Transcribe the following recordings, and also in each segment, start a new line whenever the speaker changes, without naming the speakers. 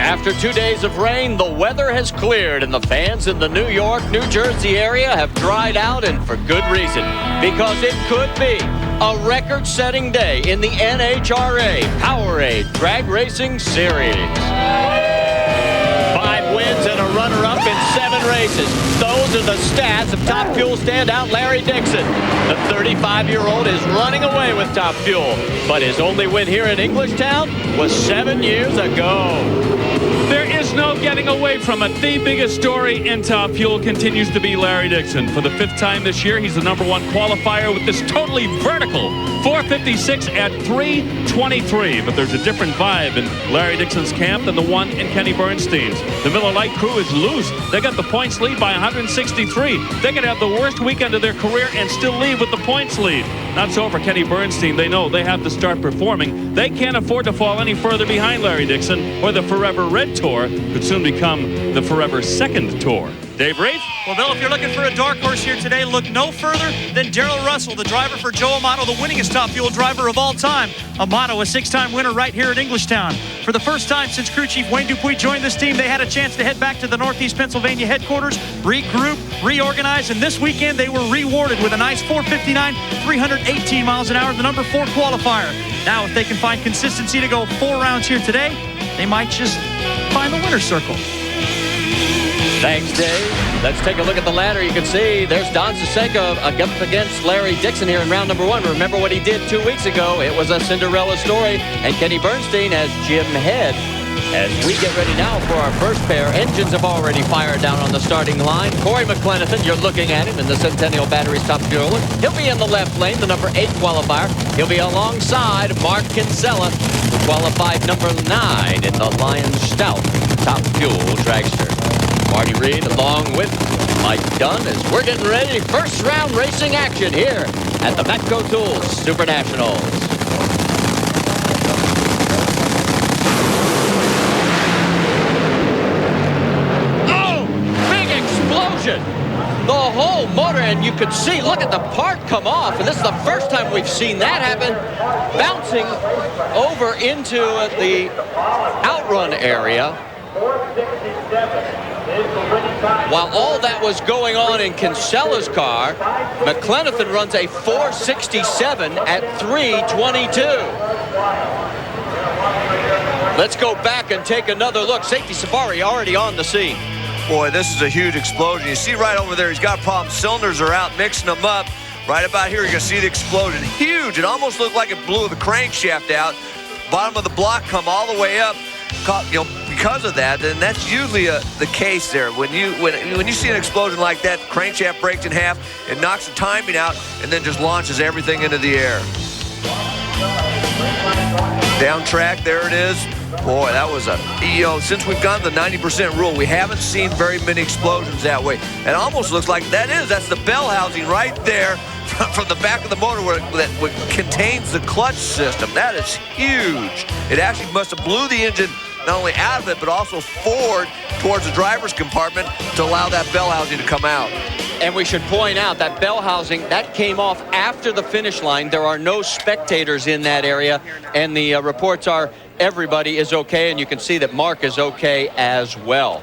After 2 days of rain, the weather has cleared and the fans in the New York, New Jersey area have dried out, and for good reason, because it could be a record-setting day in the NHRA Powerade Drag Racing Series. 5 wins and a runner-up in 7 races. Those are the stats of Top Fuel standout Larry Dixon. The 35-year-old is running away with Top Fuel, but his only win here in Englishtown was 7 years ago.
There is no getting away from it. The biggest story in Top Fuel continues to be Larry Dixon. For the 5th time this year, he's the #1 qualifier with this totally vertical 456 at 323. But there's a different vibe in Larry Dixon's camp than the one in Kenny Bernstein's. The Miller Lite crew is loose. They got the points lead by 163. They could have the worst weekend of their career and still leave with the points lead. Not so for Kenny Bernstein. They know they have to start performing. They can't afford to fall any further behind Larry Dixon, or the Forever Red Tour could soon become the Forever Second Tour. Dave Reif?
Well, Bill, if you're looking for a dark horse here today, look no further than Darrell Russell, the driver for Joe Amato, the winningest Top Fuel driver of all time. Amato, a 6-time winner right here at Englishtown. For the first time since crew chief Wayne Dupuis joined this team, they had a chance to head back to the Northeast Pennsylvania headquarters, regroup, reorganize, and this weekend they were rewarded with a nice 459, 318 miles an hour, the #4 qualifier. Now, if they can find consistency to go 4 rounds here today, they might just find the winner's circle.
Thanks, Dave. Let's take a look at the ladder. You can see there's Don Susenka up against Larry Dixon here in round #1. Remember what he did 2 weeks ago. It was a Cinderella story. And Kenny Bernstein has Jim Head. As we get ready now for our first pair, engines have already fired down on the starting line. Corey McClenathan, you're looking at him in the Centennial Batteries Top Fuel. He'll be in the left lane, the #8 qualifier. He'll be alongside Mark Kinsella, who qualified #9 in the Lion Stout Top Fuel Dragster. Marty Reed along with Mike Dunn as we're getting ready. First round racing action here at the Matco Tools Supernationals. Oh, big explosion. The whole motor, and you could see, look at the part come off. And this is the first time we've seen that happen. Bouncing over into the outrun area. While all that was going on in Kinsella's car, McClenathan runs a 467 at 322. Let's go back and take another look. Safety Safari already on the scene.
Boy, this is a huge explosion. You see right over there, he's got problems. Cylinders are out, mixing them up. Right about here, you're going to see the explosion. Huge. It almost looked like it blew the crankshaft out. Bottom of the block come all the way up. You know, because of that, and that's usually the case there. When you see an explosion like that, the crankshaft breaks in half, it knocks the timing out, and then just launches everything into the air. Down track, there it is. Boy, that was since we've gone to the 90% rule, we haven't seen very many explosions that way. It almost looks like that's the bell housing right there from the back of the motor that contains the clutch system. That is huge. It actually must have blew the engine not only out of it, but also forward towards the driver's compartment to allow that bell housing to come out.
And we should point out that bell housing, that came off after the finish line. There are no spectators in that area, and the reports are everybody is okay, and you can see that Mark is okay as well.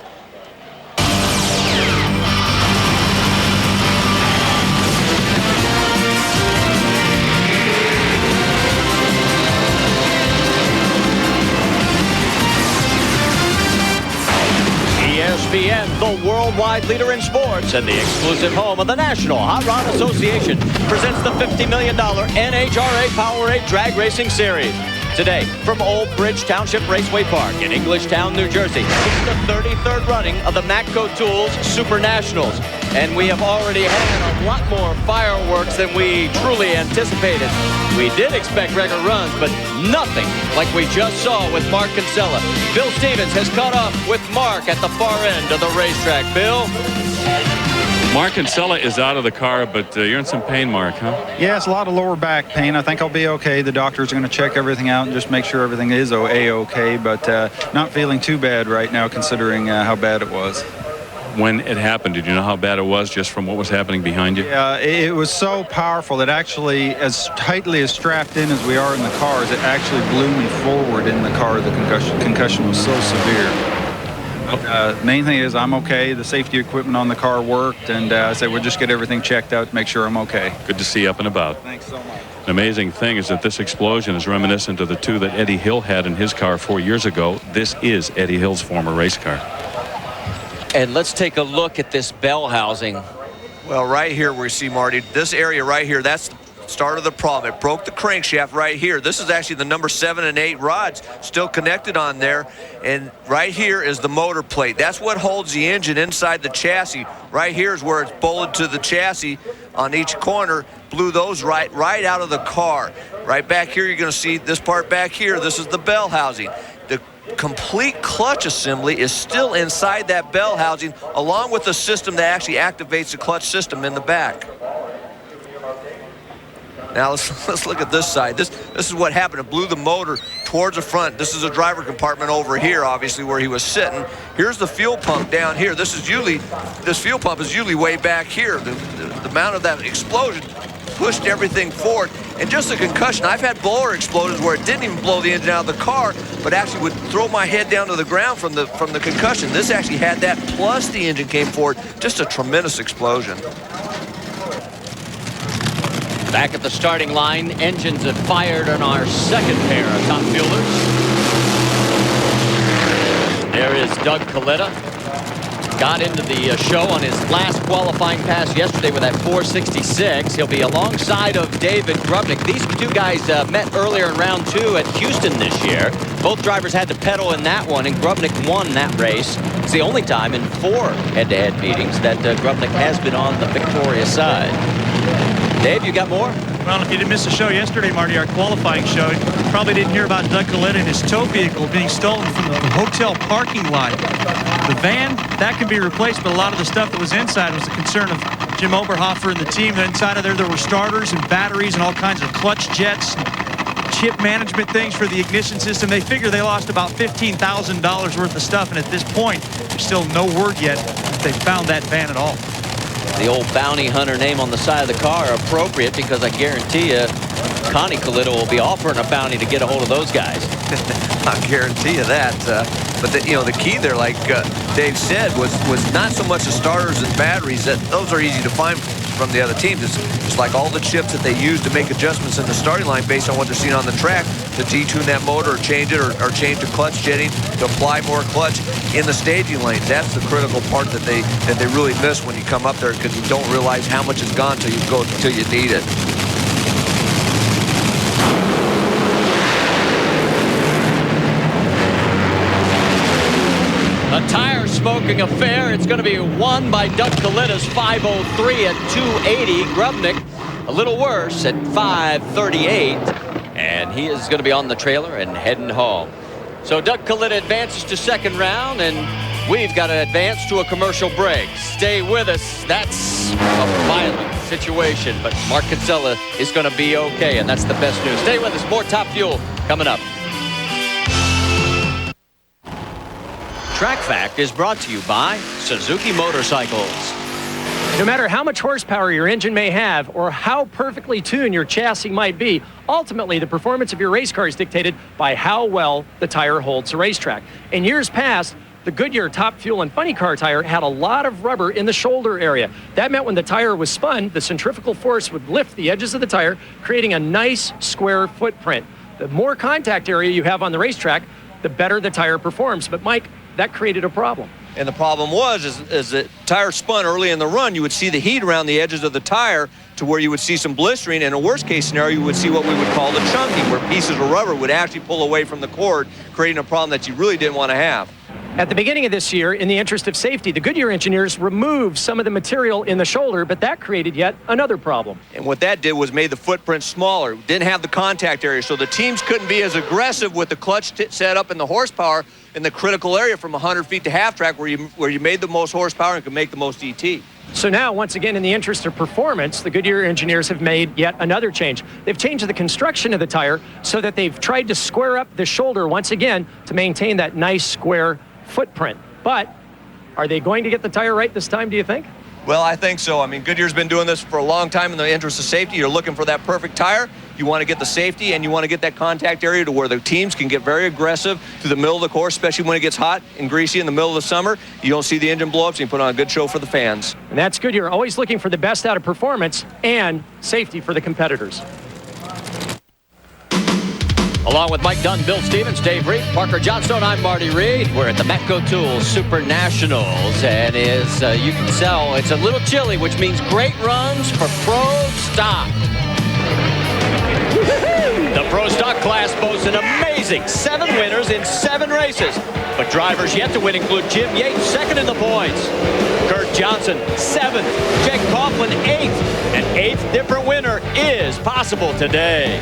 ESPN, the worldwide leader in sports and the exclusive home of the National Hot Rod Association, presents the $50 million NHRA Powerade Drag Racing Series. Today, from Old Bridge Township Raceway Park in Englishtown, New Jersey, it's the 33rd running of the Matco Tools Supernationals. And we have already had a lot more fireworks than we truly anticipated. We did expect record runs, but nothing like we just saw with Mark Kinsella. Bill Stevens has caught up with Mark at the far end of the racetrack. Bill?
Mark Kinsella is out of the car, but you're in some pain, Mark, huh?
Yeah, it's a lot of lower back pain. I think I'll be okay. The doctors are going to check everything out and just make sure everything is A-okay, but not feeling too bad right now considering how bad it was.
When it happened, did you know how bad it was just from what was happening behind you?
Yeah, it was so powerful that actually, as tightly as strapped in as we are in the cars, it actually blew me forward in the car. The concussion was so severe. Main thing is I'm okay. The safety equipment on the car worked, and I said we'll just get everything checked out to make sure I'm okay.
Good to see you up and about.
Thanks so much.
An amazing thing is that this explosion is reminiscent of the two that Eddie Hill had in his car 4 years ago. This is Eddie Hill's former race car.
And let's take a look at this bell housing.
Well, right here we see, Marty, this area right here, that's the start of the problem. It broke the crankshaft right here. This is actually the number 7 and 8 rods still connected on there. And right here is the motor plate. That's what holds the engine inside the chassis. Right here is where it's bolted to the chassis on each corner. Blew those right out of the car. Right back here, you're going to see this part back here. This is the bell housing. The complete clutch assembly is still inside that bell housing, along with the system that actually activates the clutch system in the back. Now let's look at this side. This is what happened. It blew the motor towards the front. This is a driver compartment over here, obviously, where he was sitting. Here's the fuel pump down here. This fuel pump is usually way back here. The amount of that explosion pushed everything forward. And just a concussion. I've had blower explosions where it didn't even blow the engine out of the car, but actually would throw my head down to the ground from the concussion. This actually had that, plus the engine came forward. Just a tremendous explosion.
Back at the starting line, engines have fired on our second pair of top fuelers. There is Doug Coletta. Got into the show on his last qualifying pass yesterday with that 466. He'll be alongside of David Grubnick. These two guys met earlier in round 2 at Houston this year. Both drivers had to pedal in that one, and Grubnick won that race. It's the only time in 4 head-to-head meetings that Grubnick has been on the victorious side. Dave, you got more?
Well, if you didn't miss the show yesterday, Marty, our qualifying show, you probably didn't hear about Doug Coletta and his tow vehicle being stolen from the hotel parking lot. The van, that can be replaced, but a lot of the stuff that was inside was the concern of Jim Oberhofer and the team. Inside of there were starters and batteries and all kinds of clutch jets, chip management things for the ignition system. They figure they lost about $15,000 worth of stuff, and at this point, there's still no word yet if they found that van at all.
The old bounty hunter name on the side of the car appropriate, because I guarantee you Connie Coletta will be offering a bounty to get a hold of those guys.
I guarantee you that. But the key there, like Dave said, was not so much the starters and batteries. Those are easy to find from the other teams. It's just like all the chips that they use to make adjustments in the starting line based on what they're seeing on the track to detune that motor or change it or change the clutch jetting to apply more clutch in the staging lanes. That's the critical part that they really miss when you come up there, because you don't realize how much is gone till you need it.
A tire smoking affair. It's going to be won by Doug Coletta's 5:03 at 280. Grubnick a little worse at 5:38. And he is going to be on the trailer and heading home. So Doug Coletta advances to second round, and we've got to advance to a commercial break. Stay with us. That's a violent situation, but Mark Kinsella is going to be okay, and that's the best news. Stay with us. More Top Fuel coming up. Track Fact is brought to you by Suzuki Motorcycles.
No matter how much horsepower your engine may have or how perfectly tuned your chassis might be, ultimately the performance of your race car is dictated by how well the tire holds the racetrack. In years past, the Goodyear Top Fuel and Funny Car tire had a lot of rubber in the shoulder area. That meant when the tire was spun, the centrifugal force would lift the edges of the tire, creating a nice square footprint. The more contact area you have on the racetrack, the better the tire performs. But Mike, that created a problem.
And the problem was that tire spun early in the run, you would see the heat around the edges of the tire to where you would see some blistering. And in a worst case scenario, you would see what we would call the chunking, where pieces of rubber would actually pull away from the cord, creating a problem that you really didn't want to have.
At the beginning of this year, in the interest of safety, the Goodyear engineers removed some of the material in the shoulder, but that created yet another problem.
And what that did was made the footprint smaller. Didn't have the contact area, so the teams couldn't be as aggressive with the clutch set up and the horsepower in the critical area from 100 feet to half track where you made the most horsepower and could make the most ET.
So now, once again, in the interest of performance, the Goodyear engineers have made yet another change. They've changed the construction of the tire so that they've tried to square up the shoulder once again to maintain that nice square footprint. But are they going to get the tire right this time, do you think?
Well, I think so. I mean, Goodyear's been doing this for a long time in the interest of safety. You're looking for that perfect tire. You want to get the safety, and you want to get that contact area to where the teams can get very aggressive through the middle of the course, especially when it gets hot and greasy in the middle of the summer. You don't see the engine blow-ups, and you put on a good show for the fans.
And that's Goodyear, always looking for the best out of performance and safety for the competitors.
Along with Mike Dunn, Bill Stevens, Dave Reed, Parker Johnstone, I'm Marty Reed. We're at the Matco Tools Supernationals, and as you can tell, it's a little chilly, which means great runs for Pro Stock. The Pro Stock class boasts an amazing 7 winners in 7 races. But drivers yet to win include Jim Yates, 2nd in the points. Kurt Johnson, 7th. Jake Coughlin, 8th. An 8th different winner is possible today.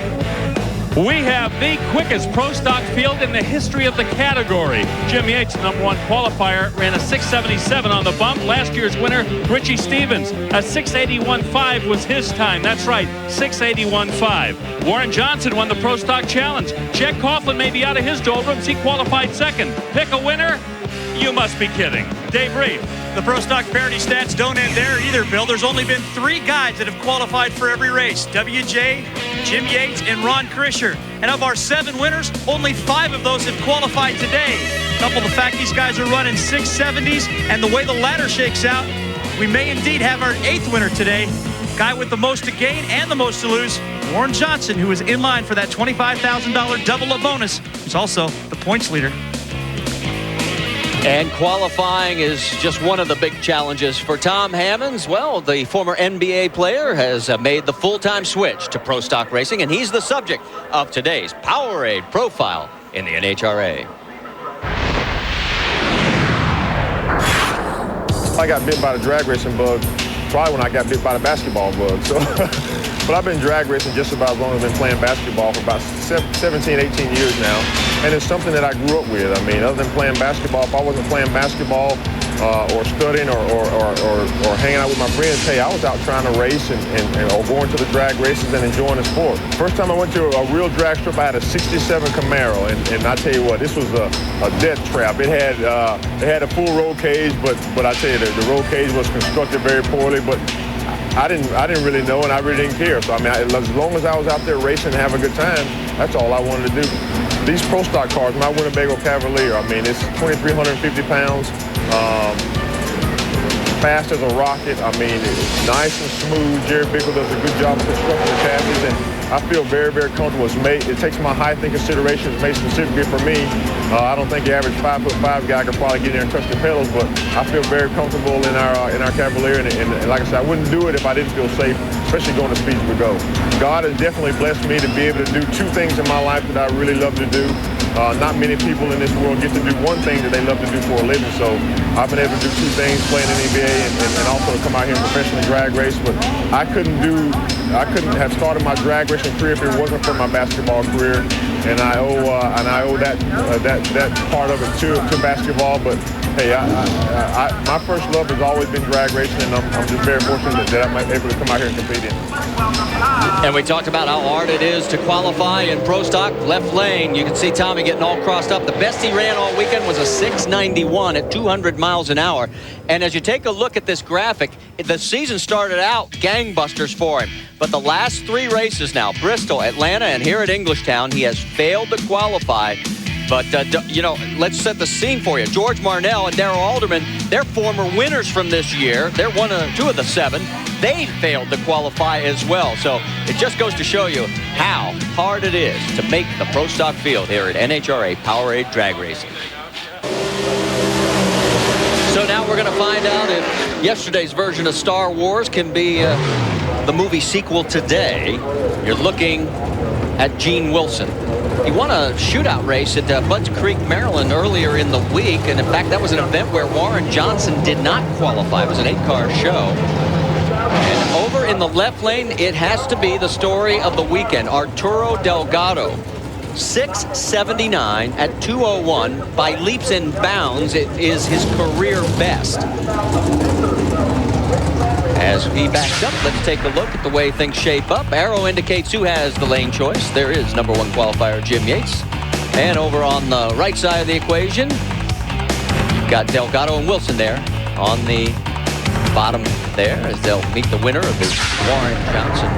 We have the quickest Pro Stock field in the history of the category. Jim Yates, #1 qualifier, ran a 6:77 on the bump. Last year's winner, Richie Stevens, a 6:81.5 was his time. That's right, 6:81.5. Warren Johnson won the Pro Stock Challenge. Jack Coughlin may be out of his doldrums. He qualified 2nd. Pick a winner? You must be kidding. Dave Reed.
The Pro Stock parity stats don't end there either, Bill. There's only been 3 guys that have qualified for every race. WJ, Jim Yates, and Ron Krischer. And of our 7 winners, only 5 of those have qualified today. Couple the fact these guys are running 670s, and the way the ladder shakes out, we may indeed have our 8th winner today. Guy with the most to gain and the most to lose, Warren Johnson, who is in line for that $25,000 double-up bonus. He's also the points leader.
And qualifying is just one of the big challenges for Tom Hammonds. Well, the former NBA player has made the full-time switch to Pro Stock racing, and he's the subject of today's Powerade profile in the NHRA.
I got bit by the drag racing bug probably when I got bit by the basketball bug. So, but I've been drag racing just about as long as I've been playing basketball for about 17, 18 years now. And it's something that I grew up with. I mean, other than playing basketball, if I wasn't playing basketball or studying or hanging out with my friends, hey, I was out trying to race or going to the drag races and enjoying the sport. First time I went to a real drag strip, I had a 67 Camaro, and I tell you what, this was a death trap. It had a full roll cage, but I tell you, the roll cage was constructed very poorly, but I didn't really know, and I really didn't care. So I mean, as long as I was out there racing and having a good time, that's all I wanted to do. These Pro Stock cars, my Winnebago Cavalier, I mean, it's 2,350 pounds, fast as a rocket. I mean, it's nice and smooth. Jerry Bickle does a good job of constructing the chassis, and I feel very, very comfortable. It takes my height into consideration. It's made specifically for me. I don't think the average 5'5" guy could probably get in there and touch the pedals, but I feel very comfortable in our Cavalier, and like I said, I wouldn't do it if I didn't feel safe, especially going the speeds we go. God has definitely blessed me to be able to do 2 things in my life that I really love to do. Not many people in this world get to do one thing that they love to do for a living, so I've been able to do 2 things, playing in the NBA and also to come out here and professionally drag race. But I couldn't have started my drag racing career if it wasn't for my basketball career, and I owe that part of it to basketball. But hey, my first love has always been drag racing, and I'm just very fortunate that I'm able to come out here and compete in it.
And we talked about how hard it is to qualify in Pro Stock. Left lane, you can see Tommy getting all crossed up. The best he ran all weekend was a 691 at 200 miles an hour. And as you take a look at this graphic, the season started out gangbusters for him. But the last 3 races now, Bristol, Atlanta, and here at Englishtown, he has failed to qualify. But, let's set the scene for you. George Marnell and Darrell Alderman, they're former winners from this year. They're 2 of the 7. They failed to qualify as well. So it just goes to show you how hard it is to make the Pro Stock field here at NHRA Powerade Drag Racing. So now we're going to find out if yesterday's version of Star Wars can be the movie sequel today. You're looking at Gene Wilson. He won a shootout race at Budds Creek, Maryland earlier in the week. And in fact, that was an event where Warren Johnson did not qualify. It was an 8-car show. And over in the left lane, it has to be the story of the weekend. Arturo Delgado, 679 at 201. By leaps and bounds, it is his career best. As he backs up, let's take a look at the way things shape up. Arrow indicates who has the lane choice. There is #1 qualifier Jim Yates. And over on the right side of the equation, got Delgado and Wilson there on the bottom there as they'll meet the winner of his Warren Johnson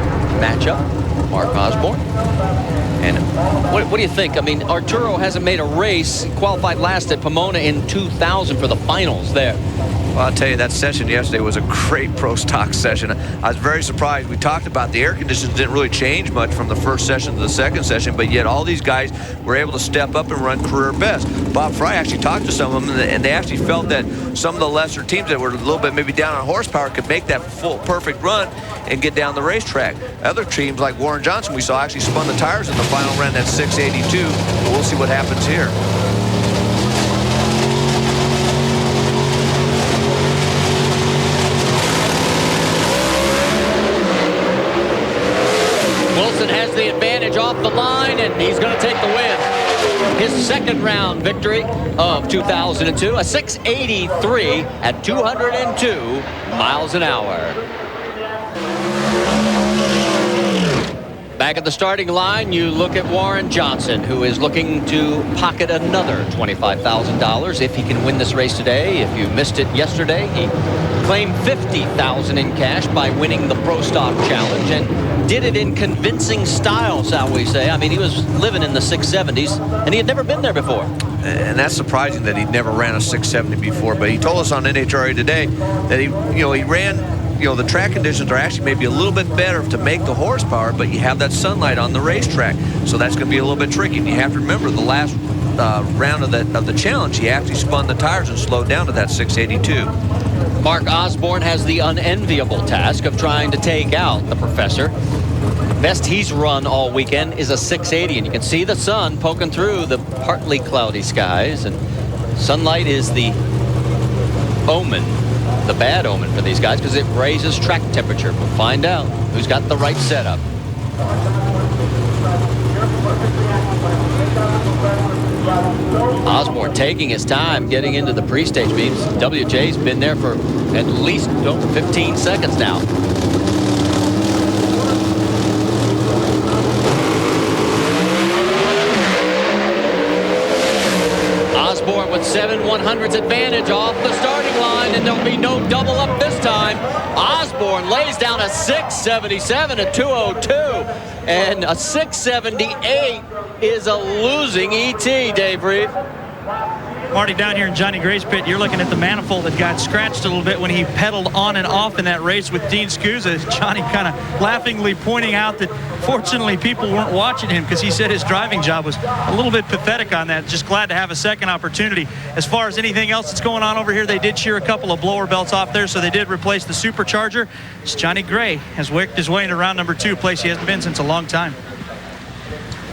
matchup, Mark Osborne. And what do you think? I mean, Arturo hasn't made a race. He qualified last at Pomona in 2000 for the finals there.
Well, I'll tell you, that session yesterday was a great pro stock session. I was very surprised. We talked about the air conditions didn't really change much from the first session to the second session, but yet all these guys were able to step up and run career best. Bob Fry actually talked to some of them, and they actually felt that some of the lesser teams that were a little bit maybe down on horsepower could make that full perfect run and get down the racetrack. Other teams like Warren Johnson we saw actually spun the tires in the final run at 682. We'll see what happens here.
Has the advantage off the line, and he's going to take the win. His second round victory of 2002, a 683 at 202 miles an hour. Back at the starting line, you look at Warren Johnson, who is looking to pocket another $25,000 if he can win this race today. If you missed it yesterday, he claimed $50,000 in cash by winning the Pro Stock Challenge, and did it in convincing style, shall we say. I mean, he was living in the 670s, and he had never been there before.
And that's surprising that he'd never ran a 670 before. But he told us on NHRA today that he ran. The track conditions are actually maybe a little bit better to make the horsepower, but you have that sunlight on the racetrack, so that's going to be a little bit tricky. And you have to remember the last round of the challenge, he actually spun the tires and slowed down to that 682.
Mark Osborne has the unenviable task of trying to take out the professor. Best he's run all weekend is a 680, and you can see the sun poking through the partly cloudy skies, and sunlight is the omen, the bad omen for these guys, because it raises track temperature. We'll find out who's got the right setup. Osborne taking his time getting into the pre-stage beams. WJ's been there for at least 15 seconds now. Osborne with 7/100ths advantage off the starting line, and there'll be no double up this time. Osborne lays down a 677 at 202, and a 678 is a losing ET, Dave Reed.
Marty, down here in Johnny Gray's pit, you're looking at the manifold that got scratched a little bit when he pedaled on and off in that race with Dean Scusa. Johnny kind of laughingly pointing out that fortunately people weren't watching him, because he said his driving job was a little bit pathetic on that. Just glad to have a second opportunity. As far as anything else that's going on over here, they did shear a couple of blower belts off there, so they did replace the supercharger. It's Johnny Gray has worked his way into round number 2, place he hasn't been since a long time.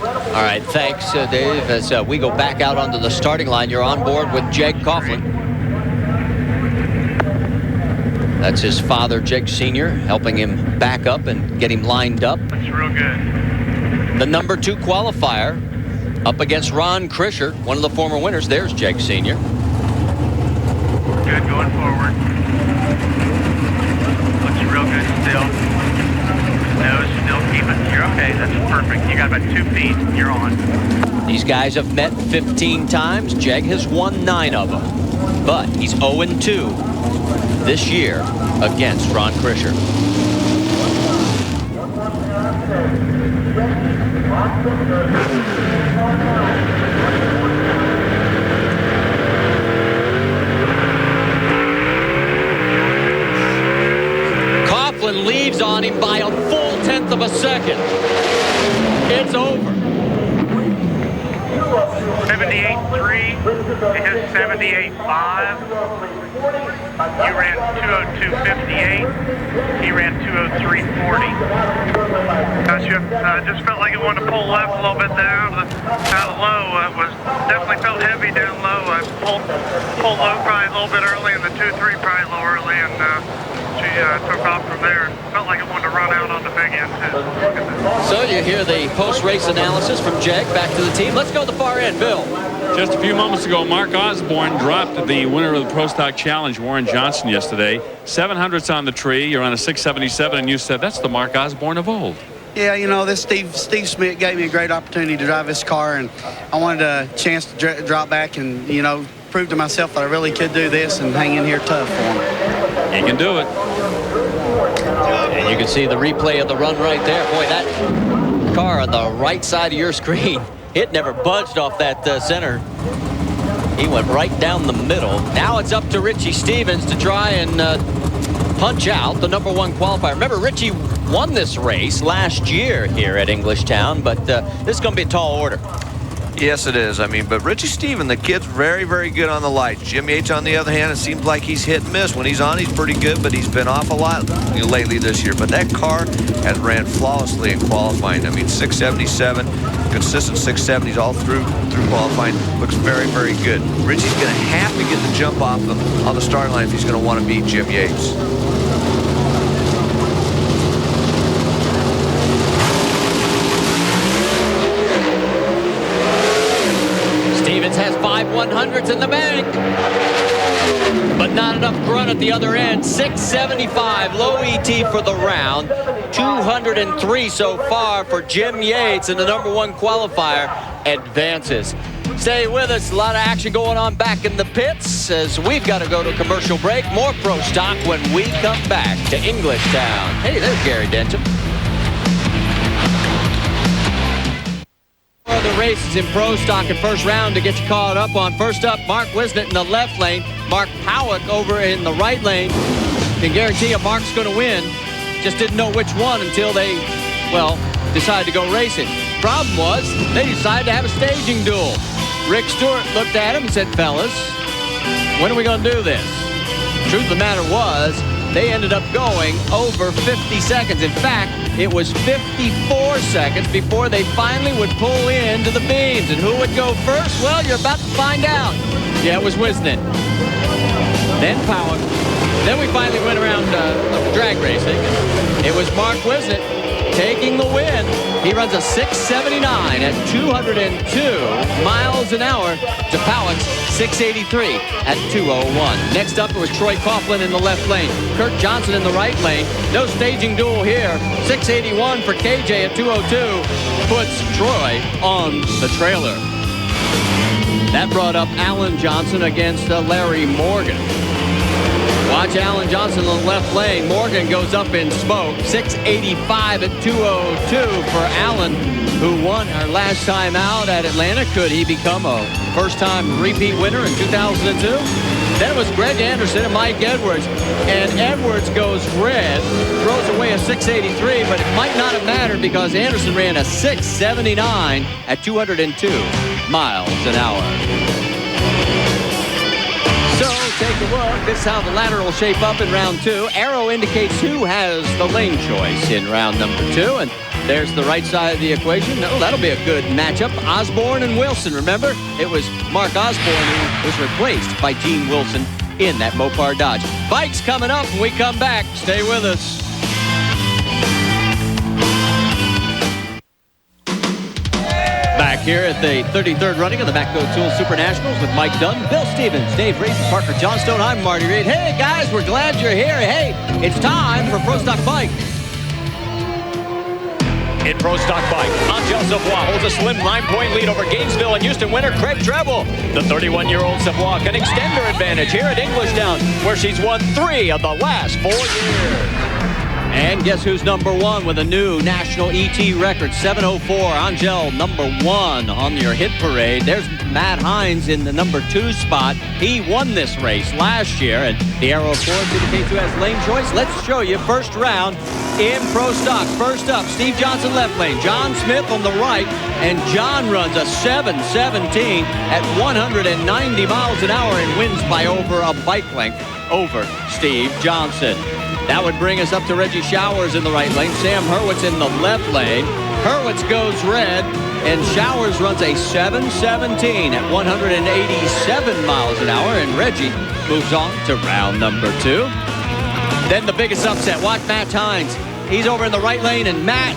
All right, thanks, Dave. As we go back out onto the starting line, you're on board with Jake Coughlin. That's his father, Jake Sr., helping him back up and get him lined up.
That's real good.
The number 2 qualifier up against Ron Krischer, one of the former winners. There's Jake Sr.
Good going forward. Looks real good still. Nose still keeping. You're okay. That's perfect. You got about 2 feet. You're on.
These guys have met 15 times. Jeg has won 9 of them. But he's 0-2 this year against Ron Krischer. Coughlin leaves on him by a full 1/10 of a second. It's over.
78.3. It has 78.5. You ran 202.58. He ran 203.40. Gotcha. Just felt like it wanted to pull left a little bit down. Out low, it was definitely felt heavy down low. I pulled low probably a little bit early, and the 2.3 probably a little early, and she took off from there. Felt like it wanted to run out on the big end too.
So you hear the post-race analysis from Jeg. Back to the team. Let's go to the far end, Bill.
Just a few moments ago, Mark Osborne dropped the winner of the Pro Stock Challenge, Warren Johnson, yesterday. 700ths on the tree. You're on a 677, and you said that's the Mark Osborne of old.
Yeah, you know, this Steve Smith gave me a great opportunity to drive this car, and I wanted a chance to drop back and, you know, prove to myself that I really could do this and hang in here tough for him.
He can do it.
And you can see the replay of the run right there. Boy, that car on the right side of your screen, it never budged off that center. He went right down the middle. Now it's up to Richie Stevens to try and punch out the #1 qualifier. Remember, Richie won this race last year here at Englishtown, but this is going to be a tall order.
Yes, it is. I mean, but Richie Stevens, the kid's very, very good on the lights. Jim Yates, on the other hand, it seems like he's hit and miss. When he's on, he's pretty good, but he's been off a lot lately this year. But that car has ran flawlessly in qualifying. I mean, 677, consistent 670s all through qualifying. Looks very, very good. Richie's going to have to get the jump off them on the start line if he's going to want to beat Jim Yates.
Has 5 100s in the bank, but not enough grunt at the other end. 675 low ET for the round. 203 so far for Jim Yates, and the #1 qualifier advances. Stay with us. A lot of action going on back in the pits as we've got to go to a commercial break. More Pro Stock when we come back to Englishtown. Hey, there's Gary Denton. The races in Pro Stock and first round to get you caught up on. First up, Mark Wisnett in the left lane. Mark Powick over in the right lane. Can guarantee you Mark's going to win. Just didn't know which one until they, well, decided to go racing. Problem was, they decided to have a staging duel. Rick Stewart looked at him and said, fellas, when are we going to do this? Truth of the matter was, they ended up going over 50 seconds. In fact, it was 54 seconds before they finally would pull into the beams. And who would go first? Well, you're about to find out. Yeah, it was Wisnett. Then Power. Then we finally went around drag racing. It was Mark Wisnett taking the win. He runs a 679 at 202 miles an hour to Powick's 683 at 201. Next up, it was Troy Coughlin in the left lane. Kurt Johnson in the right lane. No staging duel here. 681 for KJ at 202 puts Troy on the trailer. That brought up Alan Johnson against Larry Morgan. Watch Alan Johnson in the left lane. Morgan goes up in smoke. 685 at 202 for Alan, who won our last time out at Atlanta. Could he become a first-time repeat winner in 2002? Then it was Greg Anderson and Mike Edwards. And Edwards goes red, throws away a 683, but it might not have mattered because Anderson ran a 679 at 202 miles an hour. So take a look. This is how the ladder will shape up in round 2. Arrow indicates who has the lane choice in round number 2. And there's the right side of the equation. Oh, that'll be a good matchup. Osborne and Wilson. Remember, it was Mark Osborne who was replaced by Gene Wilson in that Mopar Dodge. Bikes coming up when we come back. Stay with us. Back here at the 33rd running of the Matco Tools Supernationals with Mike Dunn, Bill Stevens, Dave Reese, and Parker Johnstone. I'm Marty Reed. Hey, guys, we're glad you're here. Hey, it's time for Pro Stock Bike. In Pro Stock Bike, Angel Savoy holds a slim 9-point lead over Gainesville and Houston winner Craig Treble. The 31-year-old Savoy can extend her advantage here at Englishtown, where she's won 3 of the last 4 years. And guess who's #1 with a new national ET record, 704. Angel #1 on your hit parade. There's Matt Hines in the #2 spot. He won this race last year, and the arrow, of course, indicates who has lane choice. Let's show you first round in Pro Stock. First up, Steve Johnson left lane, John Smith on the right, and John runs a 717 at 190 miles an hour and wins by over a bike length over Steve Johnson. That would bring us up to Reggie Showers in the right lane. Sam Hurwitz in the left lane. Hurwitz goes red, and Showers runs a 717 at 187 miles an hour, and Reggie moves on to round number 2. Then the biggest upset. Watch Matt Hines. He's over in the right lane, and Matt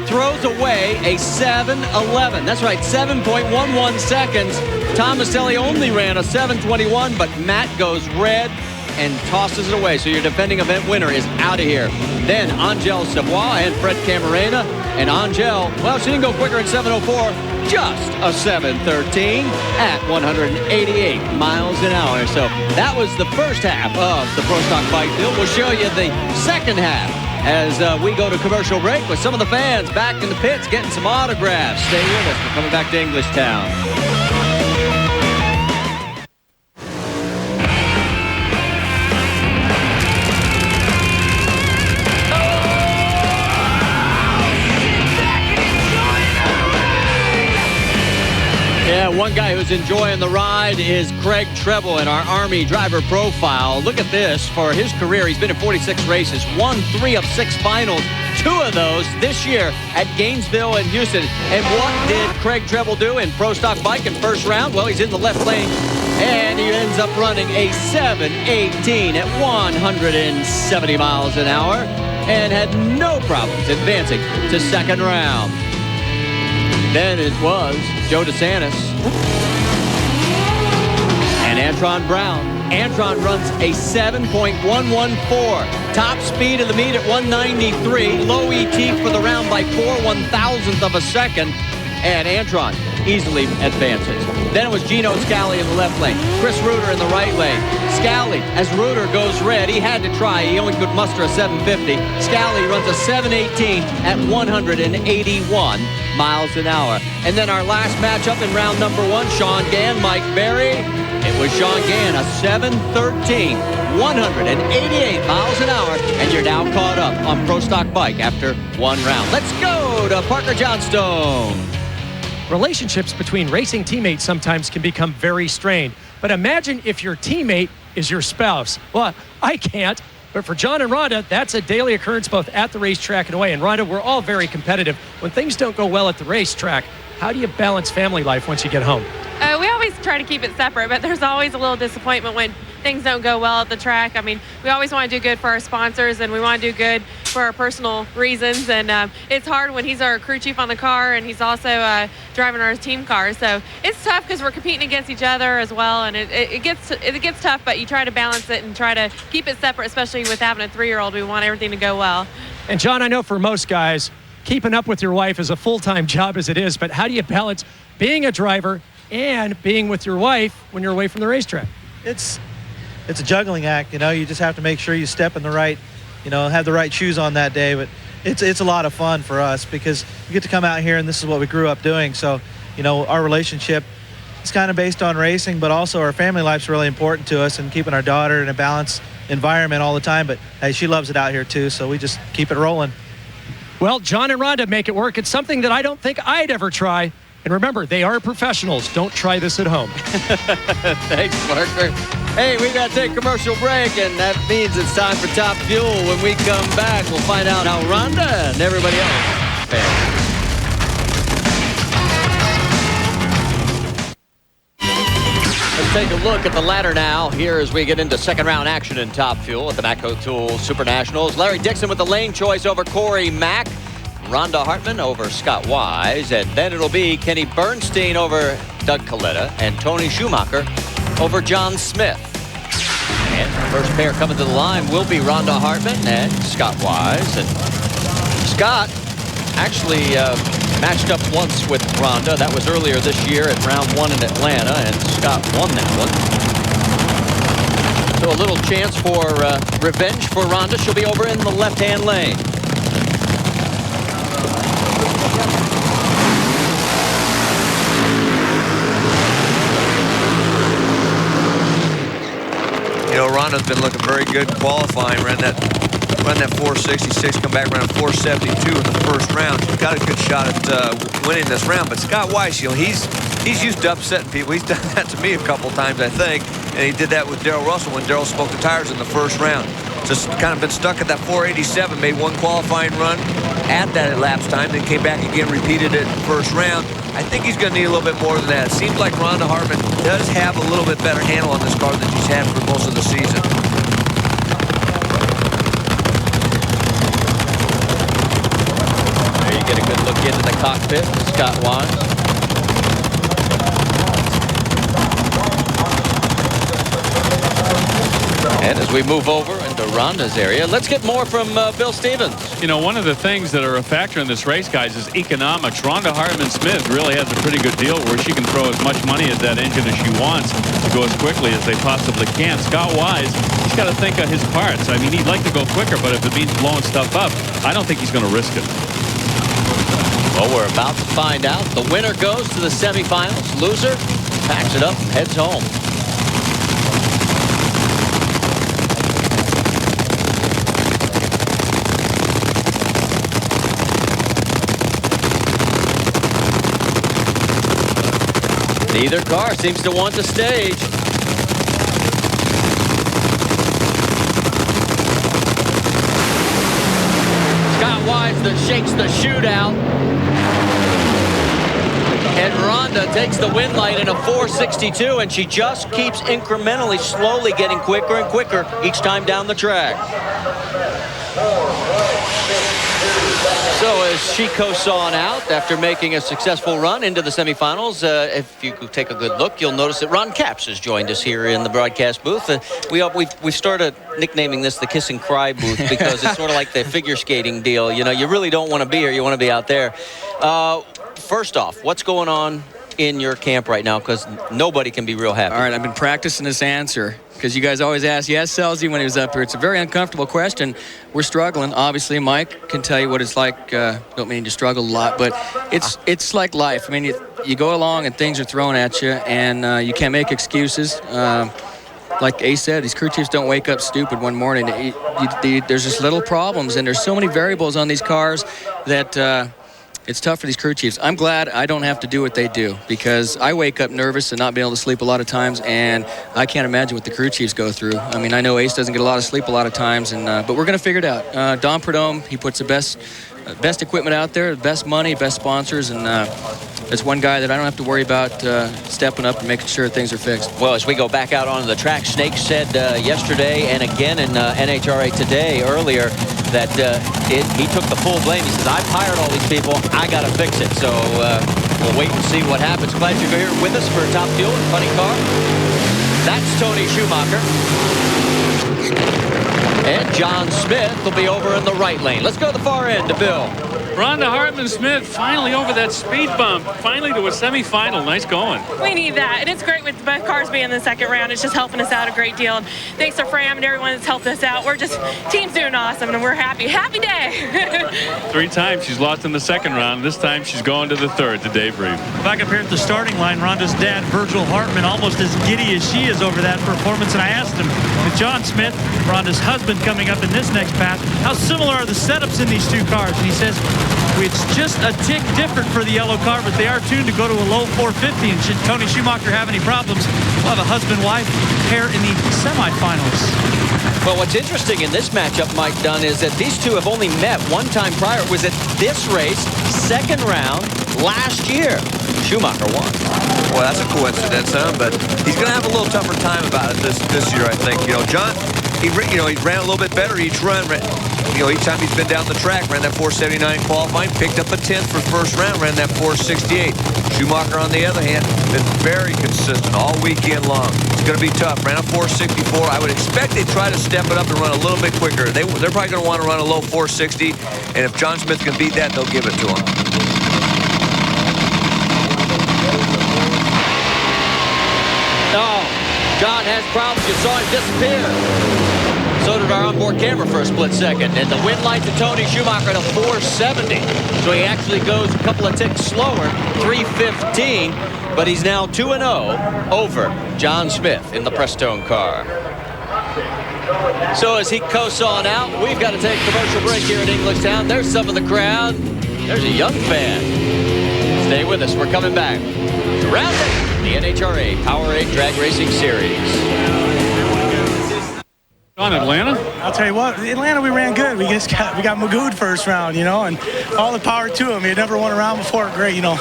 throws away a 7:11. That's right, 7.11 seconds. Tomaselli only ran a 7:21, but Matt goes red and tosses it away. So your defending event winner is out of here. Then Angel Savoy and Fred Camarena. And Angel, well, she didn't go quicker in 7:04. just a 7:13 at 188 miles an hour. So that was the first half of the Pro Stock Bike Field. We'll show you the second half as we go to commercial break with some of the fans back in the pits getting some autographs. Stay with us. We're coming back to Englishtown. Yeah, one guy who's enjoying the ride is Craig Treble in our Army driver profile. Look at this. For his career, he's been in 46 races, won 3 of 6 finals, 2 of those this year at Gainesville and Houston. And what did Craig Treble do in Pro Stock Bike in first round? Well, he's in the left lane, and he ends up running a 7:18 at 170 miles an hour and had no problems advancing to second round. Then it was Joe DeSantis and Antron Brown. Antron runs a 7.114. Top speed of the meet at 193. Low ET for the round by 4/1,000th of a second. And Antron easily advances. Then it was Gino Scali in the left lane. Chris Reuter in the right lane. Scali, as Reuter goes red, he had to try. He only could muster a 750. Scali runs a 7:18 at 181 miles an hour. And then our last matchup in round number 1, Sean Gann, Mike Berry. It was Sean Gann, a 7:13, 188 miles an hour, and you're now caught up on Pro Stock Bike after 1 round. Let's go to Parker Johnstone.
Relationships between racing teammates sometimes can become very strained. But imagine if your teammate is your spouse. Well, I can't. But for John and Rhonda, that's a daily occurrence both at the racetrack and away. And Rhonda, we're all very competitive. When things don't go well at the racetrack, how do you balance family life once you get home?
We always try to keep it separate, but there's always a little disappointment when things don't go well at the track. I mean, we always want to do good for our sponsors, and we want to do good for our personal reasons. And it's hard when he's our crew chief on the car, and he's also driving our team car. So it's tough because we're competing against each other as well, and it gets tough. But you try to balance it and try to keep it separate, especially with having a 3-year-old. We want everything to go well.
And John, I know for most guys, keeping up with your wife is a full-time job as it is. But how do you balance being a driver and being with your wife when you're away from the racetrack?
It's a juggling act, you know. You just have to make sure you step in the right, have the right shoes on that day. But it's a lot of fun for us because we get to come out here and this is what we grew up doing. So, our relationship is kind of based on racing, but also our family life's really important to us and keeping our daughter in a balanced environment all the time. But hey, she loves it out here too, so we just keep it rolling.
Well, John and Rhonda make it work. It's something that I don't think I'd ever try. And remember, they are professionals. Don't try this at home.
Thanks, Parker. Hey, we got to take a commercial break, and that means it's time for Top Fuel. When we come back, we'll find out how Rhonda and everybody else fared. Let's take a look at the ladder now here as we get into second round action in Top Fuel at the Matco Tools Supernationals. Larry Dixon with the lane choice over Corey Mack. Rhonda Hartman over Scott Wise, and then it'll be Kenny Bernstein over Doug Coletta and Tony Schumacher over John Smith. And the first pair coming to the line will be Rhonda Hartman and Scott Wise. And Scott actually matched up once with Rhonda. That was earlier this year at round 1 in Atlanta, and Scott won that one. So a little chance for revenge for Rhonda. She'll be over in the left-hand lane.
Rhonda's been looking very good in qualifying. Ran that 466, come back around 472 in the first round. She's got a good shot at winning this round. But Scott Weiss, he's used to upsetting people. He's done that to me a couple times, I think. And he did that with Darrell Russell when Darrell smoked the tires in the first round. Just kind of been stuck at that 487, made one qualifying run at that elapsed time, then came back again, repeated it in the first round. I think he's going to need a little bit more than that. It seems like Rhonda Hartman does have a little bit better handle on this car than she's had for most of the season.
There you get a good look into the cockpit, Scott Wise. And as we move over and to Rhonda's area. Let's get more from Bill Stevens.
You know, one of the things that are a factor in this race, guys, is economics. Rhonda Hartman-Smith really has a pretty good deal where she can throw as much money at that engine as she wants to go as quickly as they possibly can. Scott Wise, he's got to think of his parts. I mean, he'd like to go quicker, but if it means blowing stuff up, I don't think he's going to risk it.
Well, we're about to find out. The winner goes to the semifinals. Loser packs it up, heads home. Neither car seems to want the stage. Scott Wise that shakes the shootout. And Rhonda takes the win light in a 462, and she just keeps incrementally, slowly getting quicker and quicker each time down the track. So as she coasts on out after making a successful run into the semifinals, if you take a good look, you'll notice that Ron Capps has joined us here in the broadcast booth. We've started nicknaming this the kiss and cry booth because it's sort of like the figure skating deal. You know, you really don't want to be here, you want to be out there. First off, what's going on in your camp right now? Because nobody can be real happy.
All right, I've been practicing this answer because you guys always ask, yes, Selzy, when he was up here. It's a very uncomfortable question. We're struggling. Obviously, Mike can tell you what it's like. Don't mean to struggle a lot, but it's like life. I mean, you go along and things are thrown at you, and you can't make excuses. Like Ace said, these crew chiefs don't wake up stupid one morning. There's just little problems, and there's so many variables on these cars that it's tough for these crew chiefs. I'm glad I don't have to do what they do because I wake up nervous and not being able to sleep a lot of times, and I can't imagine what the crew chiefs go through. I mean, I know Ace doesn't get a lot of sleep a lot of times, and but we're going to figure it out. Don Prudhomme, he puts the best equipment out there, the best money, best sponsors, and it's one guy that I don't have to worry about stepping up and making sure things are fixed.
Well, as we go back out onto the track, Snake said yesterday and again in NHRA today earlier that he took the full blame. He says, I've hired all these people. I got to fix it. So we'll wait and see what happens. Glad you're here with us for Top Fuel and Funny Car. That's Tony Schumacher. And John Smith will be over in the right lane. Let's go to the far end to Bill.
Rhonda Hartman-Smith finally over that speed bump, finally to a semifinal. Nice going.
We need that, and it's great with both cars being in the second round. It's just helping us out a great deal. And thanks to Fram and everyone that's helped us out. We're just, team's doing awesome, and we're happy. Happy day.
3 times she's lost in the second round. This time she's going to the third to Dave Reed.
Back up here at the starting line, Rhonda's dad, Virgil Hartman, almost as giddy as she is over that performance. And I asked him, with John Smith, Rhonda's husband, coming up in this next pass, how similar are the setups in these two cars? And he says, it's just a tick different for the yellow car, but they are tuned to go to a low 450. And should Tony Schumacher have any problems, we'll have a husband-wife pair in the semifinals.
Well, what's interesting in this matchup, Mike Dunn, is that these two have only met one time prior. It was at this race, second round, last year. Schumacher won.
Well, that's a coincidence, huh? But he's going to have a little tougher time about it this year, I think. You know, John, he ran a little bit better each run. You know, each time he's been down the track, ran that 479 qualifying, picked up a 10th for first round, ran that 468. Schumacher, on the other hand, been very consistent all weekend long. It's going to be tough. Ran a 464. I would expect they try to step it up and run a little bit quicker. They're probably going to want to run a low 460, and if John Smith can beat that, they'll give it to him.
Oh, John has problems. You saw him disappear. So did our onboard camera for a split second. And the win light to Tony Schumacher at a 470. So he actually goes a couple of ticks slower, 315. But he's now 2-0 over John Smith in the Prestone car. So as he coasts on out, we've got to take a commercial break here in Englishtown. There's some of the crowd. There's a young fan. Stay with us. We're coming back. Round 8, the NHRA Powerade Drag Racing Series.
On Atlanta?
I'll tell you what, Atlanta, we ran good. We got Magooed first round, you know, and all the power to him. He had never won a round before. Great, you know,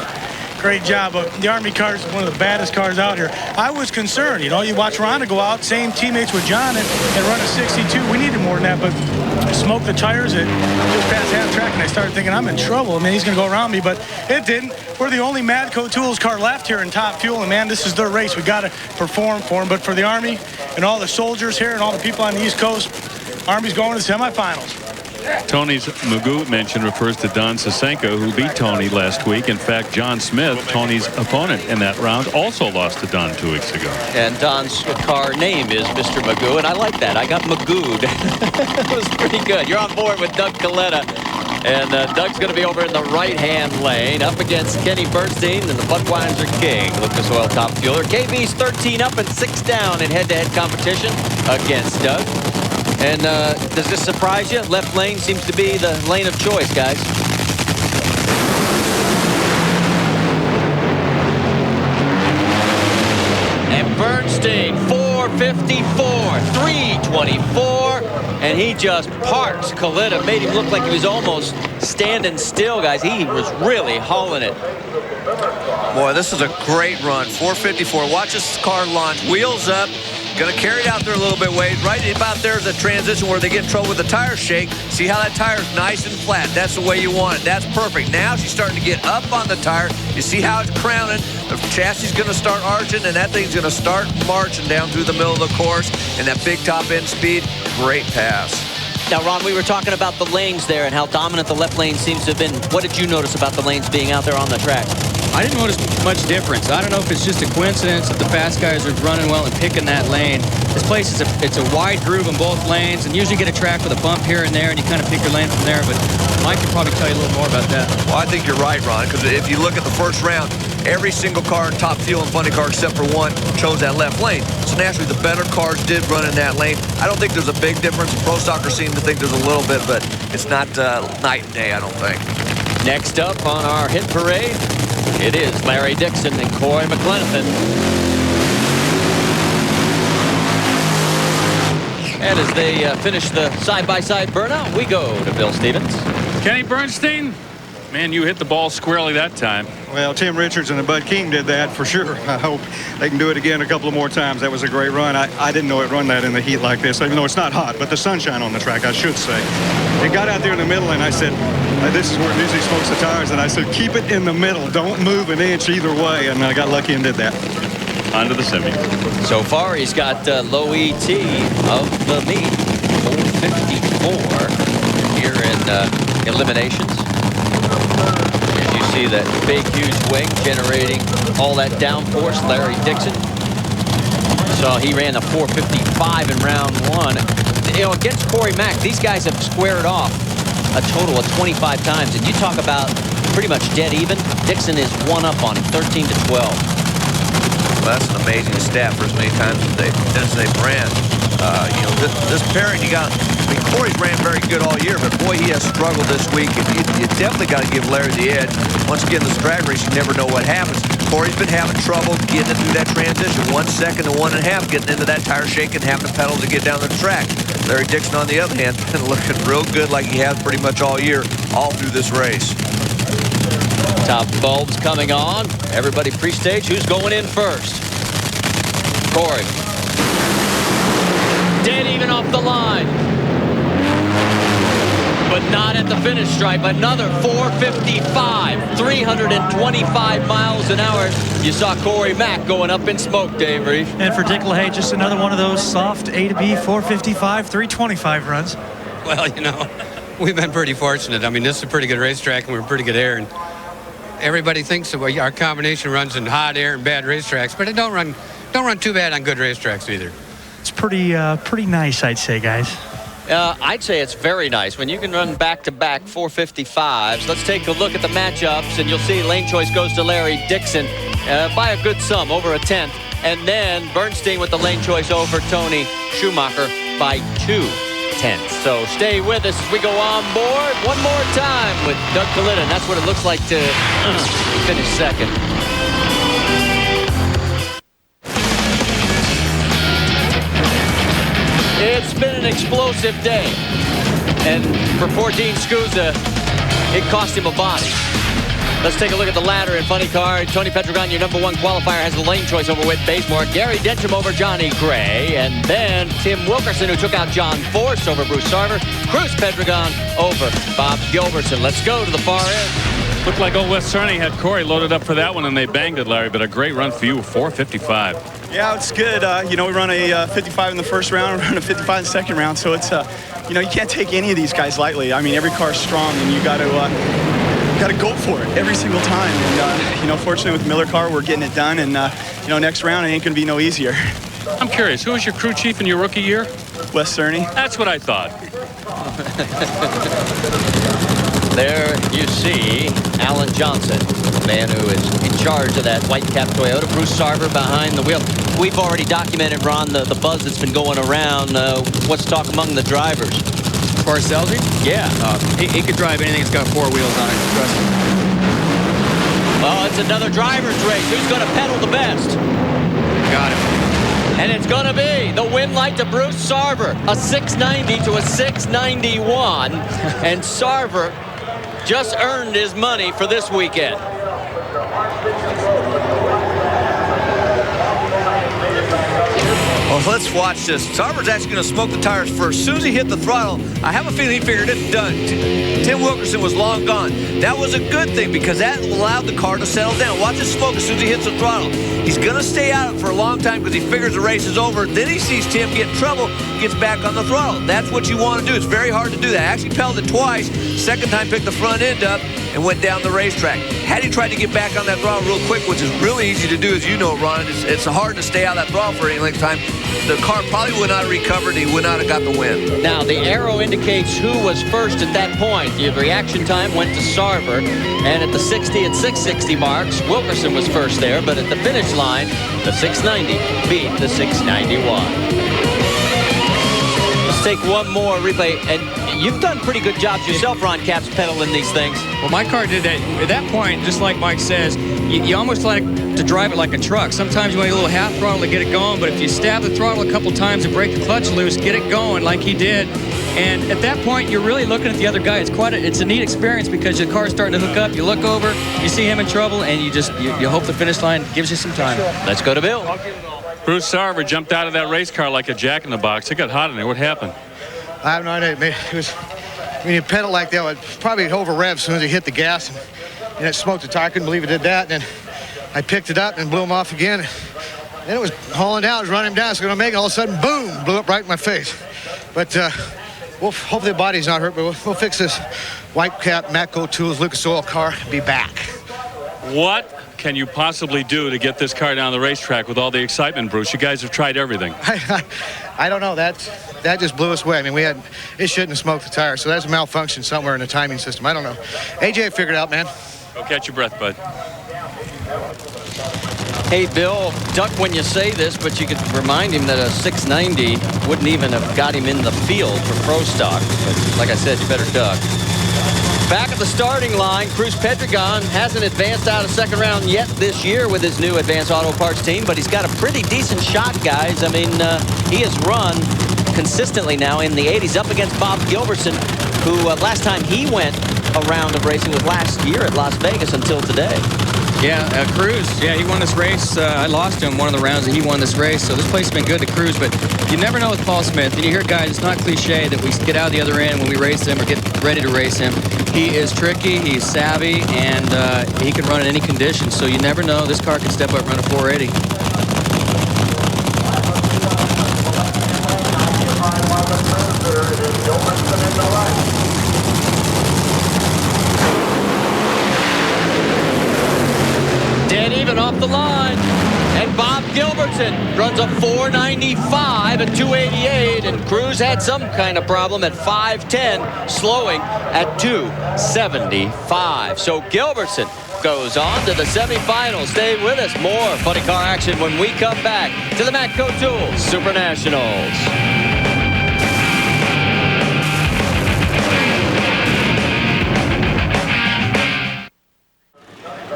great job. But the Army car is one of the baddest cars out here. I was concerned, you know, you watch Rhonda go out, same teammates with John, and run a 62. We needed more than that, but smoked the tires at just past half track, and I started thinking, I'm in trouble. I mean, he's going to go around me, but it didn't. We're the only Matco Tools car left here in Top Fuel, and man, this is their race. We got to perform for them. But for the Army and all the soldiers here and all the people on the East Coast, Army's going to the semifinals.
Tony's Magoo mention refers to Don Sasenko, who beat Tony last week. In fact, John Smith, Tony's opponent in that round, also lost to Don 2 weeks ago.
And Don's car name is Mr. Magoo, and I like that. I got Magooed. It was pretty good. You're on board with Doug Coletta. And Doug's going to be over in the right-hand lane up against Kenny Bernstein and the Budweiser King, Lucas Oil Top Fueler. KB's 13 up and 6 down in head-to-head competition against Doug. And does this surprise you? Left lane seems to be the lane of choice, guys. And Bernstein, 454, 324. And he just parked Coletta, made him look like he was almost standing still, guys. He was really hauling it.
Boy, this is a great run. 454. Watch this car launch. Wheels up. Going to carry it out there a little bit ways. Right about there is a transition where they get in trouble with the tire shake. See how that tire's nice and flat. That's the way you want it. That's perfect. Now she's starting to get up on the tire. You see how it's crowning. The chassis is going to start arching, and that thing's going to start marching down through the middle of the course. And that big top end speed, great pass.
Now, Ron, we were talking about the lanes there and how dominant the left lane seems to have been. What did you notice about the lanes being out there on the track?
I didn't notice much difference. I don't know if it's just a coincidence that the fast guys are running well and picking that lane. This place is it's a wide groove in both lanes, and usually you get a track with a bump here and there, and you kind of pick your lane from there. But Mike can probably tell you a little more about that.
Well, I think you're right, Ron, because if you look at the first round, every single car in Top Fuel and Funny Car except for one chose that left lane. So naturally, the better cars did run in that lane. I don't think there's a big difference. Pro Soccer seemed to think there's a little bit, but it's not night and day, I don't think.
Next up on our hit parade, it is Larry Dixon and Corey McLenithan. And as they finish the side-by-side burnout, we go to Bill Stevens.
Kenny Bernstein, man, you hit the ball squarely that time.
Well, Tim Richards and Bud King did that for sure. I hope they can do it again a couple of more times. That was a great run. I didn't know it run that in the heat like this, even though it's not hot, but the sunshine on the track, I should say. It got out there in the middle, and I said, this is where it usually smokes the tires, and I said, keep it in the middle. Don't move an inch either way, and I got lucky and did that.
On to the semi.
So far, he's got low ET of the lead, 454 here in eliminations. And you see that big, huge wing generating all that downforce. Larry Dixon. So he ran a 455 in round one. You know, against Corey Mack, these guys have squared off a total of 25 times. And you talk about pretty much dead even. Dixon is one up on him, 13 to 12.
Well, that's an amazing stat for as many times as they've ran. You know, this pairing, Corey's ran very good all year, but boy, he has struggled this week. You definitely got to give Larry the edge. Once again, this drag race, you never know what happens. Corey's been having trouble getting through that transition. 1 second to 1.5, getting into that tire shake and having to pedal to get down the track. Larry Dixon, on the other hand, been looking real good like he has pretty much all year, all through this race.
Top bulbs coming on. Everybody pre-stage. Who's going in first? Corey. Dead even off the line. But not at the finish stripe. Another 455. 325 miles an hour. You saw Corey Mack going up in smoke, Dave Reef.
And for Dick LaHaye, just another one of those soft A to B 455, 325 runs.
Well, you know, we've been pretty fortunate. I mean, this is a pretty good racetrack, and we're pretty good air. And everybody thinks that our combination runs in hot air and bad racetracks, but it don't run too bad on good racetracks either.
It's pretty nice, I'd say, guys.
I'd say it's very nice when you can run back-to-back 455s. Let's take a look at the matchups, and you'll see lane choice goes to Larry Dixon by a good sum, over a tenth. And then Bernstein with the lane choice over Tony Schumacher by 2/10. So stay with us as we go on board one more time with Doug Coletta. And that's what it looks like to finish second. It's been an explosive day. And for poor Dean Scusa, it cost him a body. Let's take a look at the ladder in Funny Car. Tony Pedregon, your number one qualifier, has the lane choice over Whit Bazemore. Gary Densham over Johnny Gray. And then Tim Wilkerson, who took out John Force over Bruce Sarver. Cruz Pedregon over Bob Gilbertson. Let's go to the far end.
Looked like old West Cerny had Corey loaded up for that one, and they banged it, Larry. But a great run for you, 4:55.
Yeah, it's good. You know, we run a 55 in the first round, we run a 55 in the second round. So it's, you know, you can't take any of these guys lightly. I mean, every car's strong, and you got to go for it every single time. And, you know, fortunately with Miller car, we're getting it done. And, you know, next round, it ain't going to be no easier.
I'm curious, who was your crew chief in your rookie year?
Wes Cerny.
That's what I thought.
There you see Alan Johnson, the man who is in charge of that white cap Toyota. Bruce Sarver behind the wheel. We've already documented, Ron, the buzz that's been going around. What's talk among the drivers?
Parcelli?
Yeah.
He could drive anything that's got 4 wheels on it. Trust me.
Well, it's another driver's race. Who's going to pedal the best?
Got it.
And it's going to be the win light to Bruce Sarver. A 690 to a 691. And Sarver just earned his money for this weekend.
Well, let's watch this. Sarver's actually going to smoke the tires first. As soon as he hit the throttle, I have a feeling he figured it's done. Tim Wilkerson was long gone. That was a good thing because that allowed the car to settle down. Watch him smoke as soon as he hits the throttle. He's going to stay out of it for a long time because he figures the race is over. Then he sees Tim get in trouble, gets back on the throttle. That's what you want to do. It's very hard to do that. I actually pedaled it twice. Second time picked the front end up and went down the racetrack. Had he tried to get back on that throttle real quick, which is really easy to do, as you know, Ron, it's hard to stay out of that throttle for any length of time. The car probably would not have recovered. He would not have got the win.
Now, the arrow indicates who was first at that point. The reaction time went to Sarver, and at the 60 and 660 marks, Wilkerson was first there, but at the finish line, the 690 beat the 691. Let's take one more replay, and you've done pretty good jobs yourself, Ron Capps, pedaling these things.
Well, my car did that. At that point, just like Mike says, you almost like to drive it like a truck. Sometimes you want a little half throttle to get it going, but if you stab the throttle a couple times and break the clutch loose, get it going like he did. And at that point, you're really looking at the other guy. It's a neat experience because your car's starting to hook up. You look over, you see him in trouble, and you hope the finish line gives you some time.
Let's go to Bill.
Bruce Sarver jumped out of that race car like a jack in the box. It got hot in there. What happened?
I have no idea. It was, when you pedal like that, it probably over rev as soon as it hit the gas, and it smoked the tire. I couldn't believe it did that. And then I picked it up and blew him off again. Then it was hauling down, it was running him down. It's going to make it. All of a sudden, boom, blew up right in my face. But hopefully the body's not hurt, but we'll fix this white cap Matco Tools Lucas Oil car and be back.
What can you possibly do to get this car down the racetrack with all the excitement, Bruce? You guys have tried everything.
I don't know. That just blew us away. I mean, it shouldn't have smoked the tire, so that's a malfunction somewhere in the timing system. I don't know. AJ figured it out, man.
Go catch your breath, bud.
Hey, Bill, duck when you say this, but you could remind him that a 690 wouldn't even have got him in the field for Pro Stock. But like I said, you better duck. Back at the starting line, Cruz Pedregon hasn't advanced out of second round yet this year with his new Advanced Auto Parts team, but he's got a pretty decent shot, guys. I mean, he has run consistently now in the 80s up against Bob Gilbertson, who last time he went a round of racing was last year at Las Vegas until today.
Yeah, Cruz, he won this race. I lost him one of the rounds, and he won this race. So this place has been good to Cruz, but you never know with Paul Smith. And you hear, guys, it's not cliche that we get out of the other end when we race him or get ready to race him. He is tricky, he's savvy, and he can run in any condition. So you never know. This car can step up and run a 480.
Off the line, and Bob Gilbertson runs a 495 at 288, and Cruz had some kind of problem at 510, slowing at 275. So Gilbertson goes on to the semifinals. Stay with us. More funny car action when we come back to the Matco Tools Supernationals.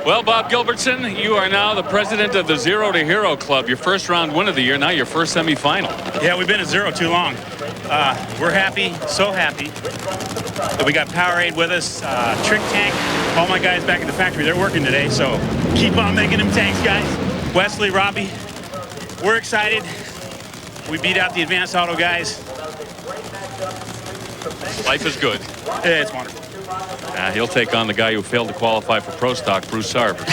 Well, Bob Gilbertson, you are now the president of the Zero to Hero Club. Your first round win of the year, now your first semifinal.
Yeah, we've been at zero too long. We're happy, so happy that we got Powerade with us, Trick Tank, all my guys back in the factory. They're working today, so keep on making them tanks, guys. Wesley, Robbie, we're excited. We beat out the Advanced Auto guys.
Life is good.
Yeah, it's wonderful.
He'll take on the guy who failed to qualify for Pro Stock, Bruce Sarver.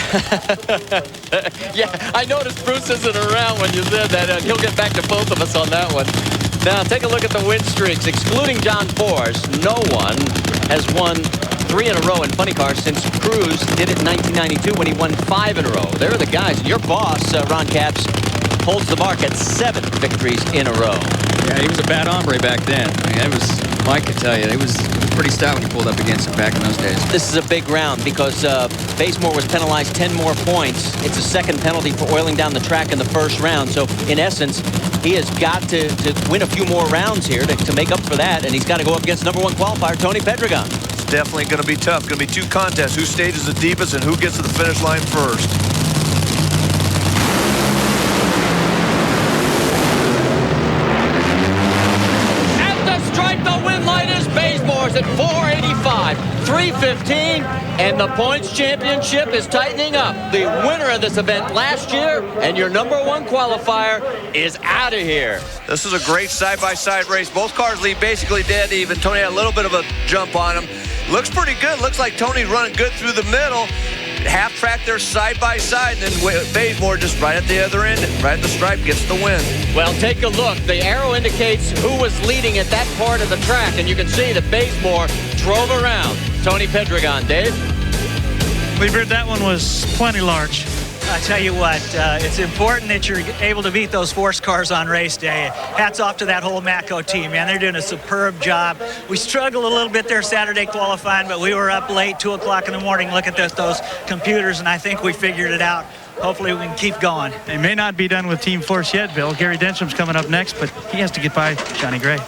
Yeah, I noticed Bruce isn't around when you said that. He'll get back to both of us on that one. Now, take a look at the win streaks. Excluding John Force, no one has won 3 in a row in funny cars since Cruz did it in 1992 when he won 5 in a row. There are the guys. And your boss, Ron Capps, holds the mark at 7 victories in a row.
Yeah, he was a bad hombre back then. I mean, it was, Mike could tell you, it was pretty stout when you pulled up against him back in those days.
This is a big round because Bazemore was penalized 10 more points. It's a second penalty for oiling down the track in the first round. So, in essence, he has got to win a few more rounds here to make up for that, and he's got to go up against #1 qualifier, Tony Pedregon.
It's definitely going to be tough. Going to be 2 contests. Who stages the deepest and who gets to the finish line first.
At 485, 315, and the points championship is tightening up. The winner of this event last year and your #1 qualifier is out of here.
This is a great side-by-side race. Both cars lead basically dead even. Tony had a little bit of a jump on him. Looks pretty good. Looks like Tony's running good through the middle. Half track there side by side, and then Bazemore just right at the other end, right at the stripe, gets the win.
Well, take a look. The arrow indicates who was leading at that part of the track, and you can see that Bazemore drove around Tony Pedregon. Dave?
Leibert, that one was plenty large.
I tell you what, it's important that you're able to beat those force cars on race day. Hats off to that whole Matco team, man. They're doing a superb job. We struggled a little bit there Saturday qualifying, but we were up late, 2 o'clock in the morning, looking at those computers, and I think we figured it out. Hopefully we can keep going.
They may not be done with Team Force yet, Bill. Gary Dencham's coming up next, but he has to get by Johnny Gray.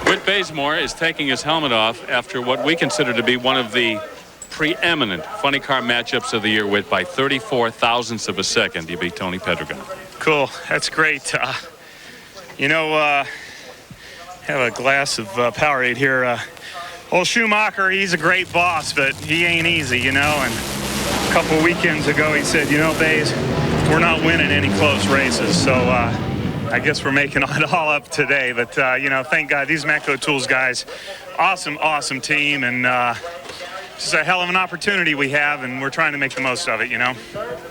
Whit Bazemore is taking his helmet off after what we consider to be one of the preeminent funny car matchups of the year. With by 34 thousandths of a second, you beat Tony Pedregon.
Cool. That's great. Have a glass of Powerade here. Old Schumacher, he's a great boss, but he ain't easy, And a couple weekends ago, he said, Baze, we're not winning any close races. So I guess we're making it all up today. But, thank God, these Matco Tools guys, awesome team. And it's a hell of an opportunity we have, and we're trying to make the most of it,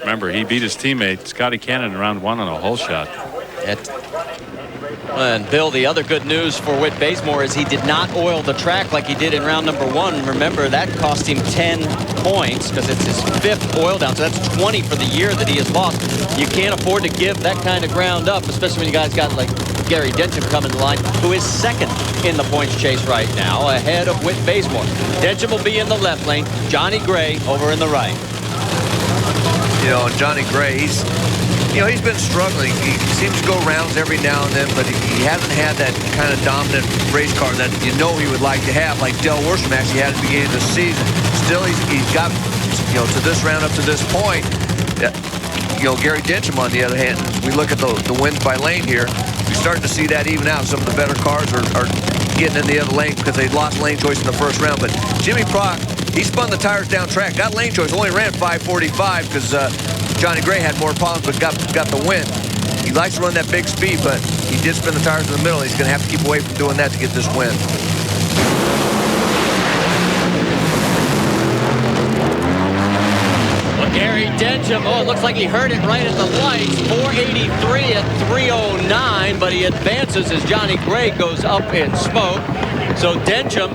Remember, he beat his teammate, Scotty Cannon, in round 1 on a hole shot.
And Bill, the other good news for Whit Bazemore is he did not oil the track like he did in round #1. Remember, that cost him 10 points because it's his 5th oil down. So that's 20 for the year that he has lost. You can't afford to give that kind of ground up, especially when you guys got like Gary Dencham coming to the line, who is 2nd in the points chase right now, ahead of Whit Bazemore. Dencham will be in the left lane. Johnny Gray over in the right.
Johnny Gray, he's been struggling. He seems to go rounds every now and then, but he hasn't had that kind of dominant race car that he would like to have, like Del Worsham actually had at the beginning of the season. Still, he's got, to this round up to this point. Gary Dencham, on the other hand, we look at the wins by lane here, we're starting to see that even out. Some of the better cars are getting in the other lane because they lost lane choice in the first round. But Jimmy Prock, he spun the tires down track, got lane choice, only ran 545 because Johnny Gray had more problems, but got the win. He likes to run that big speed, but he did spin the tires in the middle. He's going to have to keep away from doing that to get this win.
Gary Dencham, it looks like he heard it right at the lights. 483 at 309, but he advances as Johnny Gray goes up in smoke. So Dencham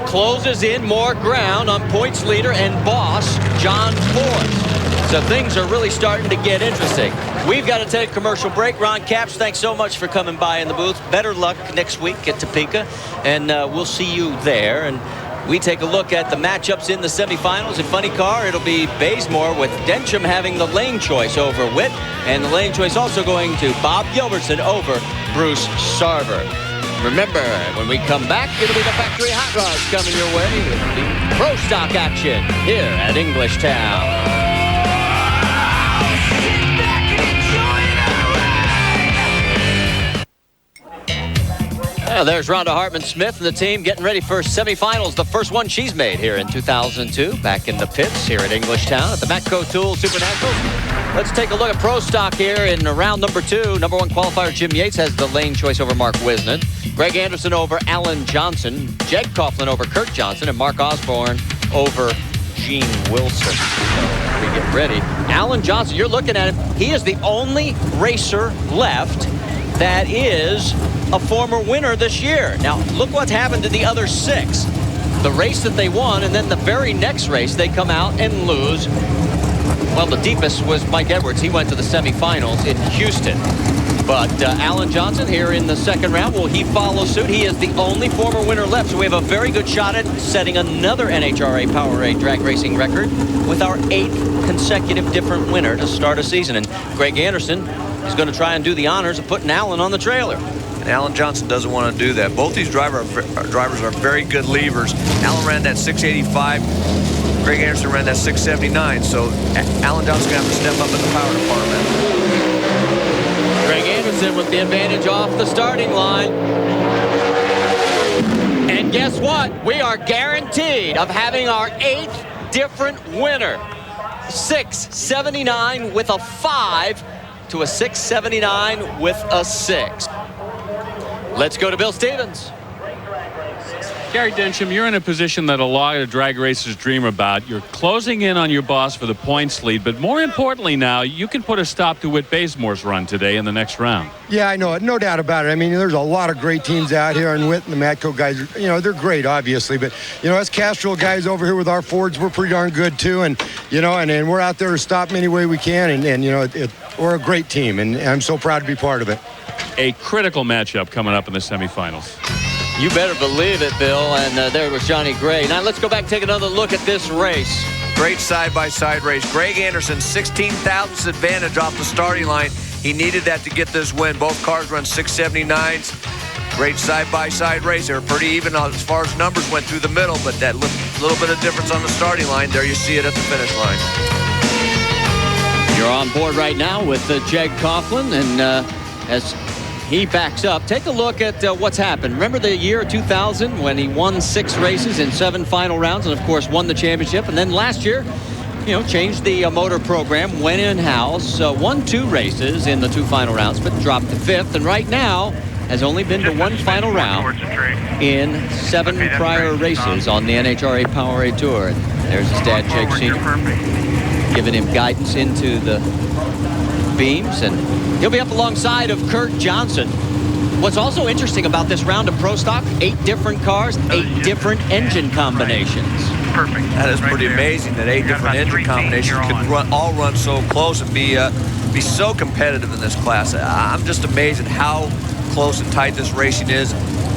closes in more ground on points leader and boss John Force. So things are really starting to get interesting. We've got to take a commercial break. Ron Capps, thanks so much for coming by in the booth. Better luck next week at Topeka, and we'll see you there. And we take a look at the matchups in the semifinals. In funny car, it'll be Bazemore with Dencham having the lane choice over Whit, and the lane choice also going to Bob Gilbertson over Bruce Sarver. Remember, when we come back, it'll be the factory hot rods coming your way with the Pro Stock action here at Englishtown. There's Rhonda Hartman-Smith and the team getting ready for semifinals, the first one she's made here in 2002, back in the pits here at Englishtown at the Matco Tools Supernationals. Let's take a look at Pro Stock here in round #2. #1 qualifier Jim Yates has the lane choice over Mark Wisnant. Greg Anderson over Alan Johnson, Jeg Coughlin over Kurt Johnson, and Mark Osborne over Gene Wilson. So we get ready. Alan Johnson, you're looking at him. He is the only racer left that is a former winner this year. Now, look what's happened to the other 6. The race that they won, and then the very next race, they come out and lose. Well, the deepest was Mike Edwards. He went to the semifinals in Houston. But Alan Johnson here in the second round, will he follow suit? He is the only former winner left, so we have a very good shot at setting another NHRA Powerade drag racing record with our 8th consecutive different winner to start a season. And Greg Anderson is going to try and do the honors of putting Alan on the trailer.
And Alan Johnson doesn't want to do that. Both these drivers are very good levers. Alan ran that 685. Greg Anderson ran that 679. So Alan Johnson's going to have to step up in the power department.
Greg Anderson with the advantage off the starting line. And guess what? We are guaranteed of having our 8th different winner. 679 with a 5 to a 679 with a 6. Let's go to Bill Stevens.
Gary Densham, you're in a position that a lot of drag racers dream about. You're closing in on your boss for the points lead, but more importantly now, you can put a stop to Whit Bazemore's run today in the next round.
Yeah, I know it. No doubt about it. I mean, there's a lot of great teams out here, and Whit and the Matco guys, you know, they're great, obviously. But, you know, us Castrol guys over here with our Fords, we're pretty darn good, too. And, you know, and we're out there to stop them any way we can. And you know, we're a great team, and I'm so proud to be part of it.
A critical matchup coming up in the semifinals.
You better believe it, Bill. And there was Johnny Gray. Now let's go back and take another look at this race.
Great side-by-side race. Greg Anderson, 16 thousandths advantage off the starting line. He needed that to get this win. Both cars run 679s. Great side-by-side race. They were pretty even as far as numbers went through the middle, but that little bit of difference on the starting line, there you see it at the finish line.
You're on board right now with Jeg Coughlin, and as he backs up, take a look at what's happened. Remember the year 2000 when he won 6 races in 7 final rounds and, of course, won the championship. And then last year, you know, changed the motor program, went in-house, won 2 races in the 2 final rounds, but dropped to 5th. And right now has only been to 1 final round in 7 prior races on the NHRA Powerade Tour. And there's his dad, Jake Sr., giving him guidance into the beams, and he'll be up alongside of Kurt Johnson. What's also interesting about this round of Pro Stock, 8 different cars, 8 different engine combinations.
Perfect.
That is pretty amazing that 8 different engine combinations can all run so close and be so competitive in this class. I'm just amazed at how close and tight this racing is.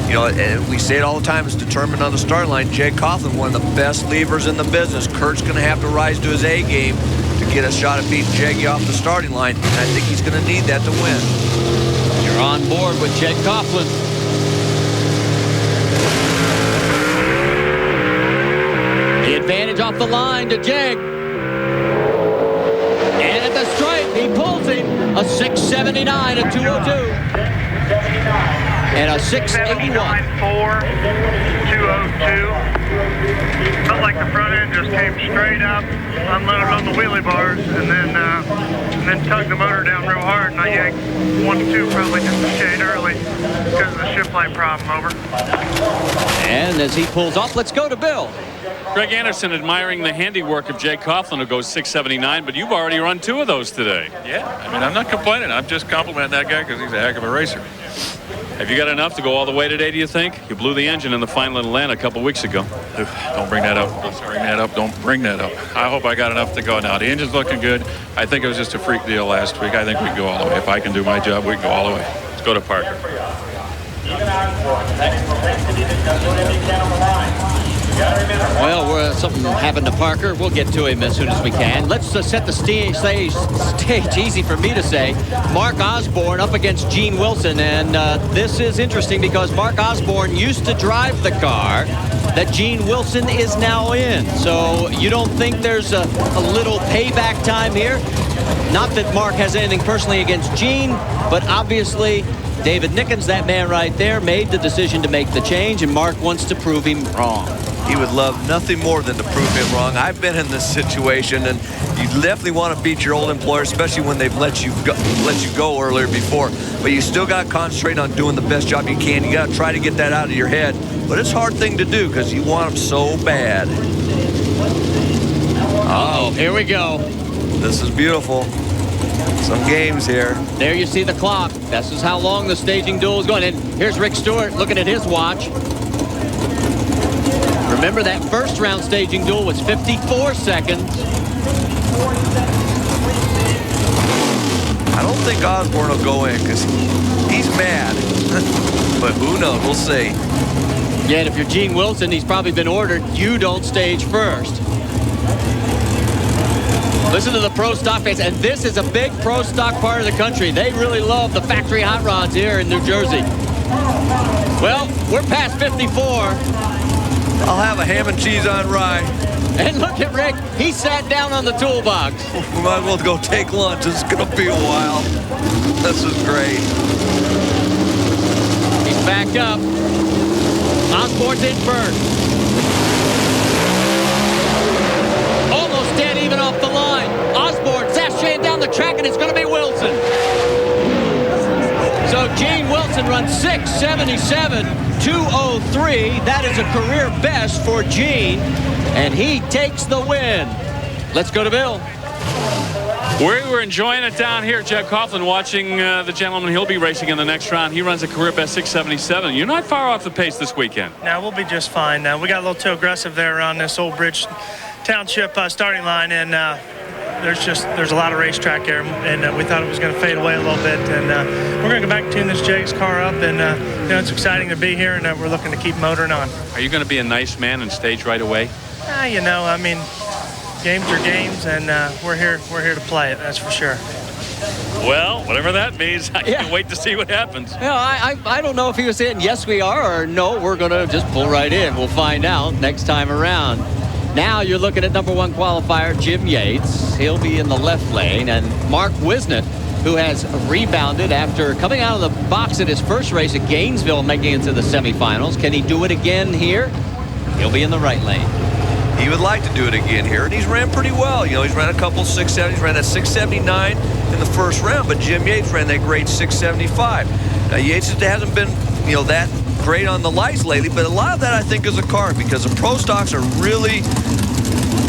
You know, we say it all the time, it's determined on the start line. Jeg Coughlin, one of the best levers in the business. Kurt's going to have to rise to his A game to get a shot at beating Jeggy off the starting line. And I think he's going to need that to win.
You're on board with Jeg Coughlin. The advantage off the line to Jeg. And at the stripe, he pulls him. A 679, a 202. And a 681.
4, 202. Felt like the front end just came straight up, unloaded on the wheelie bars, and then tugged the motor down real hard, and I yanked 1 to 2 probably just a shade early because of the shift light problem over.
And as he pulls off, let's go to Bill.
Greg Anderson admiring the handiwork of Jeg Coughlin, who goes 679, but you've already run 2 of those today.
Yeah, I mean, I'm not complaining. I'm just complimenting that guy because he's a heck of a racer.
Have you got enough to go all the way today, do you think? You blew the engine in the final in Atlanta a couple weeks ago.
Don't bring that up. Don't bring that up. I hope I got enough to go now. The engine's looking good. I think it was just a freak deal last week. I think we can go all the way. If I can do my job, we can go all the way. Let's go to Parker.
Well, something happened to Parker. We'll get to him as soon as we can. Let's set the stage easy for me to say. Mark Osborne up against Gene Wilson. And this is interesting because Mark Osborne used to drive the car that Gene Wilson is now in. So you don't think there's a little payback time here? Not that Mark has anything personally against Gene, but obviously David Nickens, that man right there, made the decision to make the change, and Mark wants to prove him wrong.
He would love nothing more than to prove him wrong. I've been in this situation, and you definitely want to beat your old employer, especially when they've let you go earlier before. But you still got to concentrate on doing the best job you can. You got to try to get that out of your head. But it's a hard thing to do because you want them so bad.
Uh-oh, here we go.
This is beautiful. Some games here.
There you see the clock. This is how long the staging duel is going. And here's Rick Stewart looking at his watch. Remember, that first round staging duel was 54 seconds.
I don't think Osborne will go in because he's mad. But who knows? We'll see.
Yeah, and if you're Gene Wilson, he's probably been ordered, you don't stage first. Listen to the pro stock fans, and this is a big pro stock part of the country. They really love the factory hot rods here in New Jersey. Well, we're past 54.
I'll have a ham and cheese on rye.
And look at Rick. He sat down on the toolbox.
We might as well go take lunch. It's going to be a while. This is great.
He's backed up. Osborne's in first. Almost dead even off the line. Osborne sashaying down the track, and it's going to be Wilson. So Gene Wilson runs 6:77, 2:03. That is a career best for Gene, and he takes the win. Let's go to Bill.
We were enjoying it down here, Jeb Coughlin, watching the gentleman he'll be racing in the next round. He runs a career best 6:77. You're not far off the pace this weekend.
No, we'll be just fine. We got a little too aggressive there around this Old Bridge Township starting line, and there's a lot of racetrack there, and we thought it was going to fade away a little bit, and we're going to go back and tune this Jags car up, and it's exciting to be here, and we're looking to keep motoring on.
Are you going to be a nice man and stage right away?
Games are games, and we're here to play it, that's for sure.
Well, whatever that means, I can't wait to see what happens.
I don't know if he was saying yes we are, or no, we're going to just pull right in. We'll find out next time around. Now you're looking at number one qualifier, Jim Yates. He'll be in the left lane. And Mark Wisnett, who has rebounded after coming out of the box at his first race at Gainesville, making it to the semifinals. Can he do it again here? He'll be in the right lane.
He would like to do it again here, and he's ran pretty well. He's ran a couple 670s. He's ran that 679 in the first round, but Jim Yates ran that great 675. Now, Yates hasn't been, that great on the lights lately, but a lot of that I think is a car, because the pro stocks are really,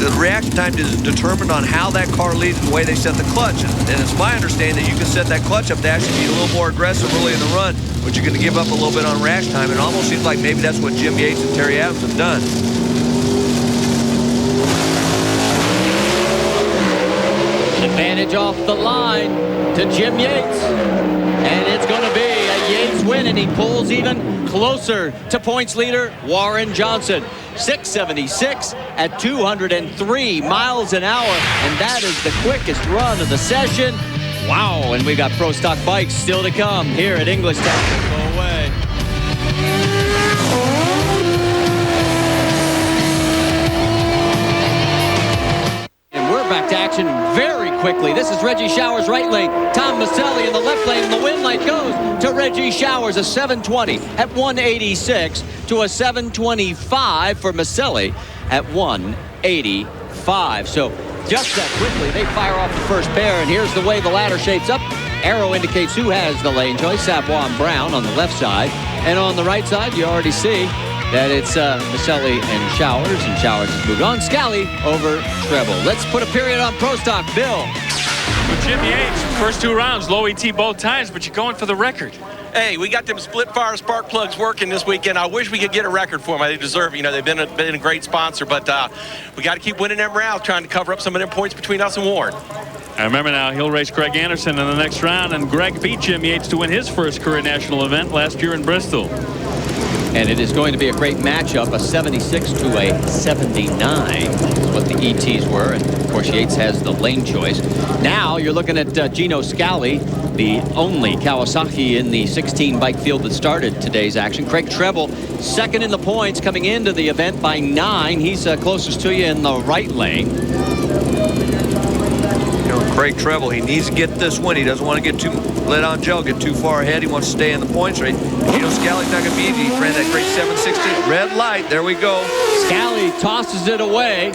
the reaction time is determined on how that car leads and the way they set the clutch. And it's my understanding that you can set that clutch up to actually be a little more aggressive early in the run, but you're going to give up a little bit on reaction time. It almost seems like maybe that's what Jim Yates and Terry Adams have done.
Advantage off the line to Jim Yates. And it's going to be a Yates win, and he pulls even closer to points leader Warren Johnson. 676 at 203 miles an hour, and that is the quickest run of the session. Wow, and we've got Pro Stock bikes still to come here at Englishtown. Go away. And we're back to action very quickly. This is Reggie Showers' right lane. Tom Maselli in the left lane. The win light goes to Reggie Showers, a 720 at 186 to a 725 for Maselli at 185. So just that quickly, they fire off the first pair, and here's the way the ladder shapes up. Arrow indicates who has the lane choice. Savoie and Brown on the left side. And on the right side, you already see that it's Maselli and Showers has moved on. Scally over Treble. Let's put a period on Pro Stock. Bill.
With Jim Yates, first two rounds, low ET both times, but you're going for the record.
Hey, we got them split fire spark plugs working this weekend. I wish we could get a record for them. They deserve it. They've been a great sponsor, but we got to keep winning them rounds, trying to cover up some of them points between us and Warren.
I remember now, he'll race Greg Anderson in the next round, and Greg beat Jim Yates to win his first career national event last year in Bristol.
And it is going to be a great matchup, a 76 to a 79 is what the ETs were. And, of course, Yates has the lane choice. Now you're looking at Gino Scali, the only Kawasaki in the 16 bike field that started today's action. Craig Treble, second in the points, coming into the event by 9. He's closest to you in the right lane.
Craig Treble, he needs to get this win. He doesn't want to get too let Angel get too far ahead. He wants to stay in the points race. Gino Scali's not going to be easy. He ran that great 7:16. Red light. There we go.
Scali tosses it away.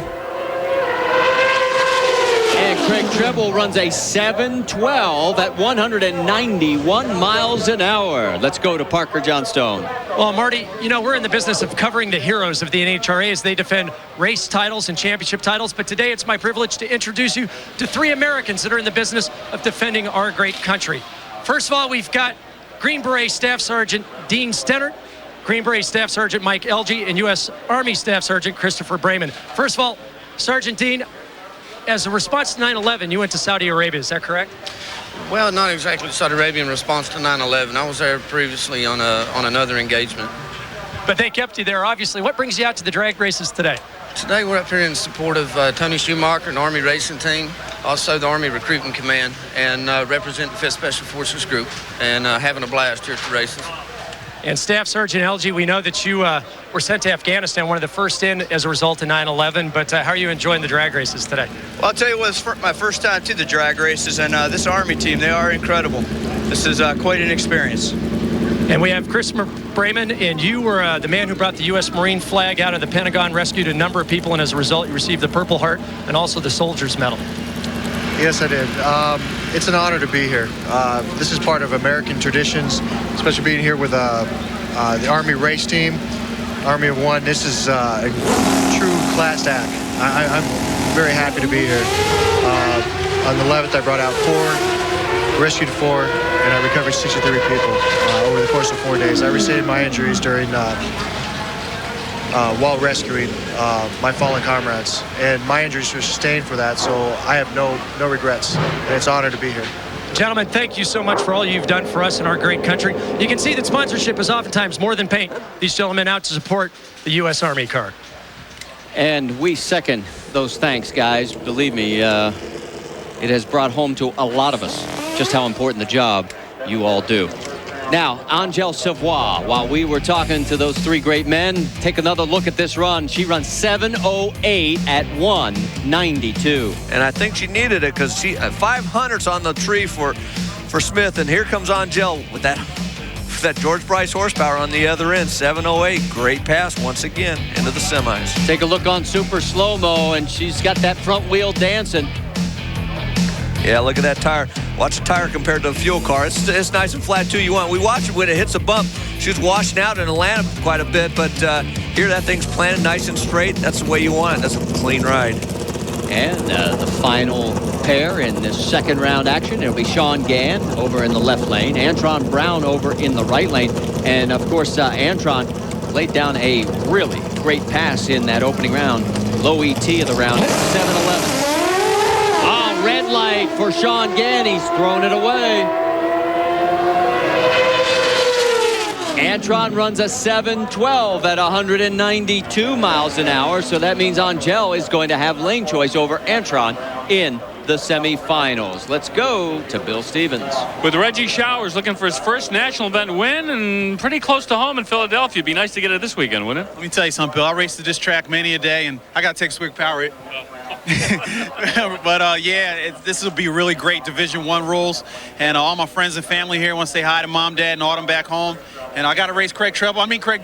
And Craig Treble runs a 7:12 at 191 miles an hour. Let's go to Parker Johnstone.
Well, Marty, you know, we're in the business of covering the heroes of the NHRA as they defend race titles and championship titles. But today it's my privilege to introduce you to 3 Americans that are in the business of defending our great country. First of all, we've got Green Beret Staff Sergeant Dean Stennert, Green Beret Staff Sergeant Mike Elgie, and U.S. Army Staff Sergeant Christopher Brayman. First of all, Sergeant Dean, as a response to 9/11, you went to Saudi Arabia, is that correct?
Well, not exactly Saudi Arabia in response to 9/11. I was there previously on another engagement.
But they kept you there, obviously. What brings you out to the drag races today?
Today we're up here in support of Tony Schumacher and the Army Racing Team, also the Army Recruitment Command, and represent the 5th Special Forces Group, and having a blast here at the races.
And Staff Sergeant Elgie, we know that you were sent to Afghanistan, one of the first in as a result of 9/11, but how are you enjoying the drag races today?
Well, I'll tell you what, it's my first time to the drag races, and this Army team, they are incredible. This is quite an experience.
And we have Christopher Brayman, and you were the man who brought the U.S. Marine flag out of the Pentagon, rescued a number of people, and as a result, you received the Purple Heart and also the Soldier's Medal.
Yes, I did. It's an honor to be here. This is part of American traditions, especially being here with the Army race team, Army of One. This is a true class act. I'm very happy to be here. On the 11th, I brought out 4, rescued 4, and I recovered 63 people over the course of 4 days. I received my injuries during while rescuing my fallen comrades, and my injuries were sustained for that, so I have no regrets, and it's an honor to be here.
Gentlemen, thank you so much for all you've done for us in our great country. You can see that sponsorship is oftentimes more than paint. These gentlemen out to support the U.S. Army car.
And we second those thanks, guys. Believe me, it has brought home to a lot of us just how important the job you all do. Now, Angel Savoy, while we were talking to those 3 great men, take another look at this run. She runs 7:08 at 192.
And I think she needed it because she 500's on the tree for Smith. And here comes Angel with that George Bryce horsepower on the other end. 7:08. Great pass once again into the semis.
Take a look on super slow-mo, and she's got that front wheel dancing.
Yeah, look at that tire. Watch the tire compared to the fuel car. It's nice and flat, too. We watch it when it hits a bump. She was washing out in Atlanta quite a bit, but here that thing's planted nice and straight. That's the way you want it. That's a clean ride.
And the final pair in this second round action, it'll be Sean Gann over in the left lane, Antron Brown over in the right lane. And, of course, Antron laid down a really great pass in that opening round. Low ET of the round at 7:11. Red light for Sean Gann. He's thrown it away. Antron runs a 7:12 at 192 miles an hour. So that means Angel is going to have lane choice over Antron in the semifinals. Let's go to Bill Stevens.
With Reggie Showers looking for his first national event win and pretty close to home in Philadelphia. It'd be nice to get it this weekend, wouldn't it?
Let me tell you something, Bill. I raced at this track many a day, and I got to take Swick Powerade. But yeah, this will be really great Division I rules, and all my friends and family here want to say hi to Mom, Dad, and Autumn back home. And I got to race Craig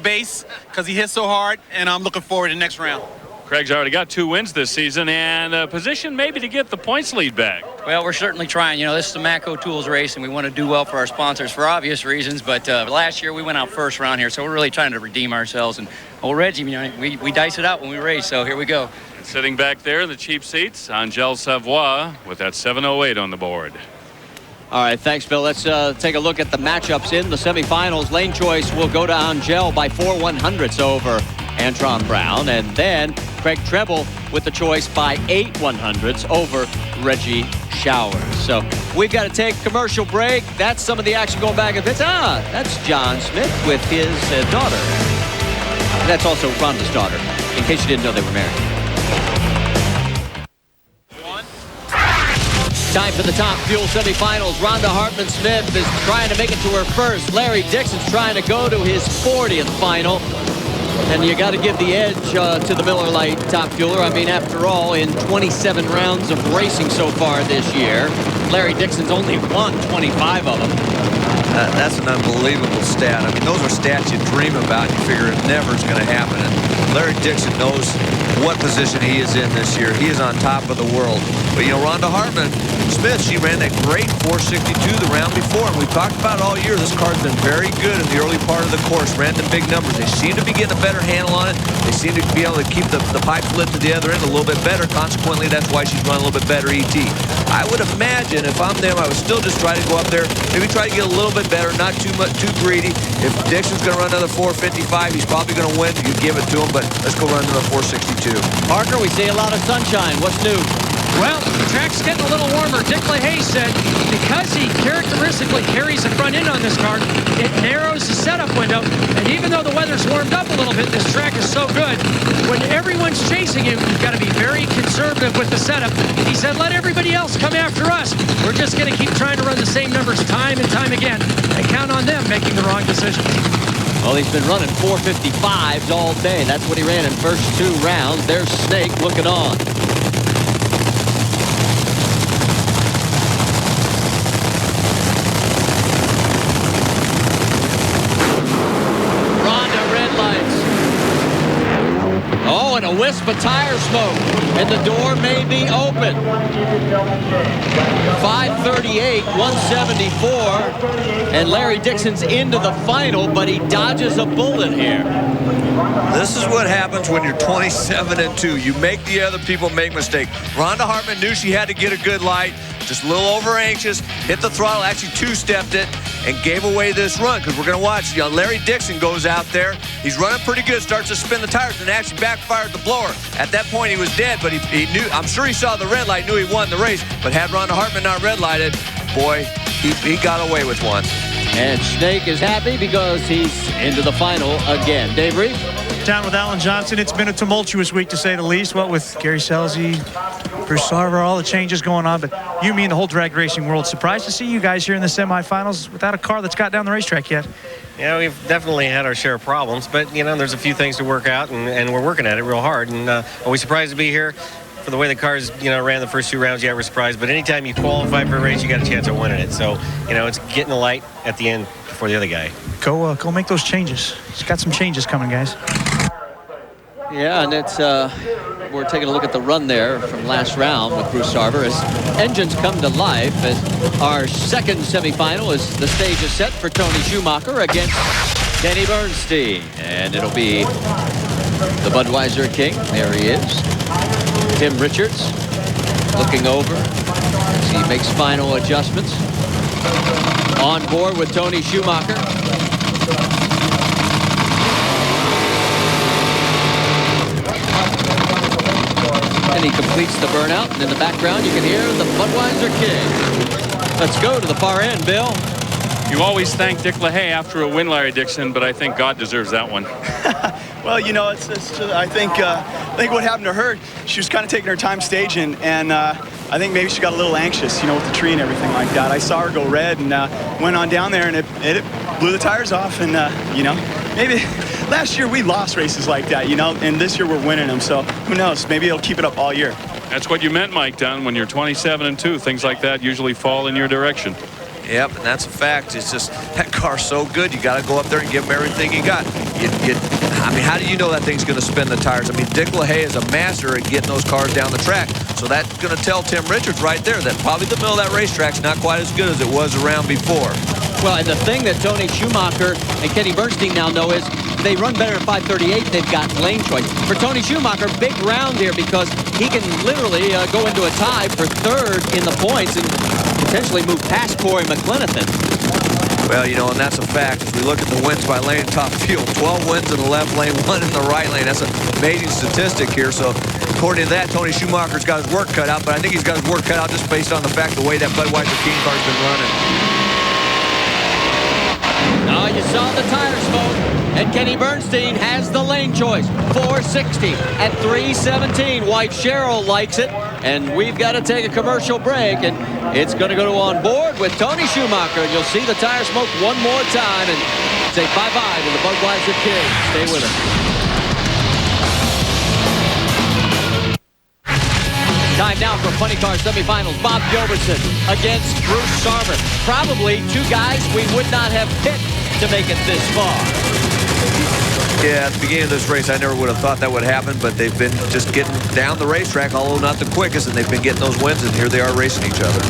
Bass, because he hits so hard, and I'm looking forward to the next round.
Craig's already got 2 wins this season and a position maybe to get the points lead back.
Well, we're certainly trying. You know, this is the Matco Tools race, and we want to do well for our sponsors for obvious reasons. But last year we went out first round here, so we're really trying to redeem ourselves. And old Reggie, you know, we dice it out when we race, so here we go.
And sitting back there in the cheap seats, Angel Savoy with that 7:08 on the board.
All right, thanks, Bill. Let's take a look at the matchups in the semifinals. Lane choice will go to Angel by 4 100ths over Antron Brown, and then Craig Treble with the choice by 8 100ths over Reggie Showers. So we've got to take a commercial break. That's some of the action going back and forth. That's John Smith with his daughter. And that's also Rhonda's daughter, in case you didn't know they were married. Time for the Top Fuel semifinals. Rhonda Hartman-Smith is trying to make it to her first. Larry Dixon's trying to go to his 40th final. And you got to give the edge to the Miller Lite Top Fueler. I mean, after all, in 27 rounds of racing so far this year, Larry Dixon's only won 25 of them.
That's an unbelievable stat. I mean, those are stats you dream about. You figure it never is going to happen. And Larry Dixon knows what position he is in this year. He is on top of the world. But, you know, Rhonda Hartman-Smith, she ran that great 462 the round before. And we've talked about it all year. This car's been very good in the early part of the course. Ran the big numbers. They seem to be getting a better handle on it. They seem to be able to keep the pipe lit to the other end a little bit better. Consequently, that's why she's run a little bit better ET. I would imagine if I'm them, I would still just try to go up there, maybe try to get a little bit better, not too greedy. If Dixon's going to run another 455, he's probably going to win. You give it to him, but let's go run another 462.
Parker, we see a lot of sunshine. What's new?
Well, the track's getting a little warmer. Dick LaHaye said because he characteristically carries the front end on this car, it narrows the setup window. And even though the weather's warmed up a little bit, this track is so good. When everyone's chasing him, you've got to be very conservative with the setup. He said, let everybody else come after us. We're just going to keep trying to run the same numbers time and time again and count on them making the wrong decisions.
Well, he's been running 455s all day. That's what he ran in first 2 rounds. There's Snake looking on. Oh, and a wisp of tire smoke, and the door may be open. 538, 174, and Larry Dixon's into the final, but he dodges a bullet here.
This is what happens when you're 27-2. You make the other people make mistakes. Rhonda Hartman knew she had to get a good light, just a little over anxious, hit the throttle, actually 2-stepped it, and gave away this run, because we're going to watch. You know, Larry Dixon goes out there. He's running pretty good, starts to spin the tires, and actually backfired the blower. At that point, he was dead, but he knew, I'm sure he saw the red light, knew he won the race, but had Rhonda Hartman not red lighted, boy, he got away with one.
And Snake is happy because he's into the final again. Dave Reed?
Down with Alan Johnson. It's been a tumultuous week, to say the least. What with Gary Scelzi, Bruce Sarver, all the changes going on. But you mean the whole drag racing world. Surprised to see you guys here in the semifinals without a car that's got down the racetrack yet.
Yeah, we've definitely had our share of problems. But, you know, there's a few things to work out, and we're working at it real hard. And are we surprised to be here? For the way the cars, you know, ran the first 2 rounds, yeah, we're surprised. But anytime you qualify for a race, you got a chance of winning it. So, you know, it's getting the light at the end before the other guy.
Go make those changes. He's got some changes coming, guys.
Yeah, and it's we're taking a look at the run there from last round with Bruce Sarver as engines come to life. As our second semifinal is the stage is set for Tony Schumacher against Kenny Bernstein, and it'll be the Budweiser King. There he is. Tim Richards looking over as he makes final adjustments. On board with Tony Schumacher. And he completes the burnout, and in the background you can hear the Budweiser King. Let's go to the far end, Bill.
You always thank Dick LaHaye after a win, Larry Dixon, but I think God deserves that one.
Well, you know, it's I think what happened to her, she was kind of taking her time staging, and I think maybe she got a little anxious, you know, with the tree and everything like that. I saw her go red and went on down there, and it blew the tires off, and, you know, maybe last year we lost races like that, you know, and this year we're winning them, so who knows? Maybe it'll keep it up all year.
That's what you meant, Mike Dunn. When you're 27-2, things like that usually fall in your direction.
Yep, and that's a fact. It's just that car's so good. You got to go up there and give him everything you got. I mean, how do you know that thing's going to spin the tires? I mean, Dick LaHaye is a master at getting those cars down the track. So that's going to tell Tim Richards right there that probably the middle of that racetrack's not quite as good as it was around before.
Well, and the thing that Tony Schumacher and Kenny Bernstein now know is they run better at 538. They've got lane choice. For Tony Schumacher, big round here because he can literally go into a tie for third in the points and potentially move past Corey McLenithan.
Well, you know, and that's a fact. As we look at the wins by lane top field, 12 wins in the left lane, 1 in the right lane. That's an amazing statistic here. So according to that, Tony Schumacher's got his work cut out, but I think he's got his work cut out just based on the fact the way that Budweiser King car's been running.
Oh, you saw the tire smoke, and Kenny Bernstein has the lane choice. 460 at 317. White Cheryl likes it, and we've got to take a commercial break, and it's going to go to On Board with Tony Schumacher. And you'll see the tire smoke one more time and say bye-bye to the Budweiser King. Stay with us. Time now for Funny Car semifinals. Bob Gilbertson against Bruce Sarver. Probably two guys we would not have picked to make it this far.
Yeah, at the beginning of this race, I never would have thought that would happen, but they've been just getting down the racetrack, although not the quickest, and they've been getting those wins, and here they are racing each other.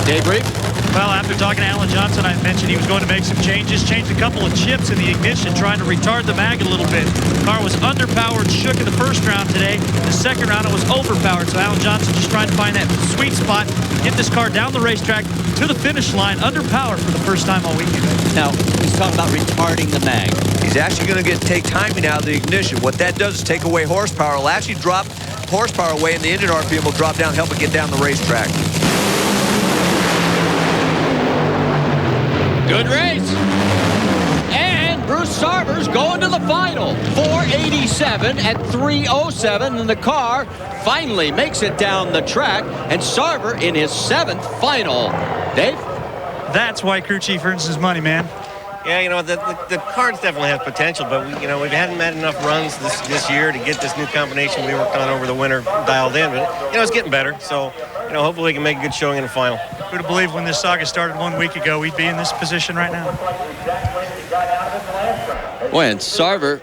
Dave Reed?
Well, after talking to Alan Johnson, I mentioned he was going to make some changes, changed a couple of chips in the ignition, trying to retard the mag a little bit. The car was underpowered, shook in the first round today. The second round, it was overpowered. So Alan Johnson just trying to find that sweet spot, get this car down the racetrack to the finish line, underpowered for the first time all weekend.
Now, he's talking about retarding the mag.
He's actually going to take timing out of the ignition. What that does is take away horsepower. It'll actually drop horsepower away, and the engine RPM will drop down, help it get down the racetrack.
Good race. And Bruce Sarver's going to the final. 487 at 307, and the car finally makes it down the track. And Sarver in his 7th final. Dave?
That's why crew chief earns his money, man.
Yeah, you know, the cars definitely have potential, but we hadn't had enough runs this year to get this new combination we worked on over the winter dialed in. But, it's getting better. So, hopefully we can make a good showing in the final.
Who'd have believed when this saga started 1 week ago, we'd be in this position right now.
Boy, and Sarver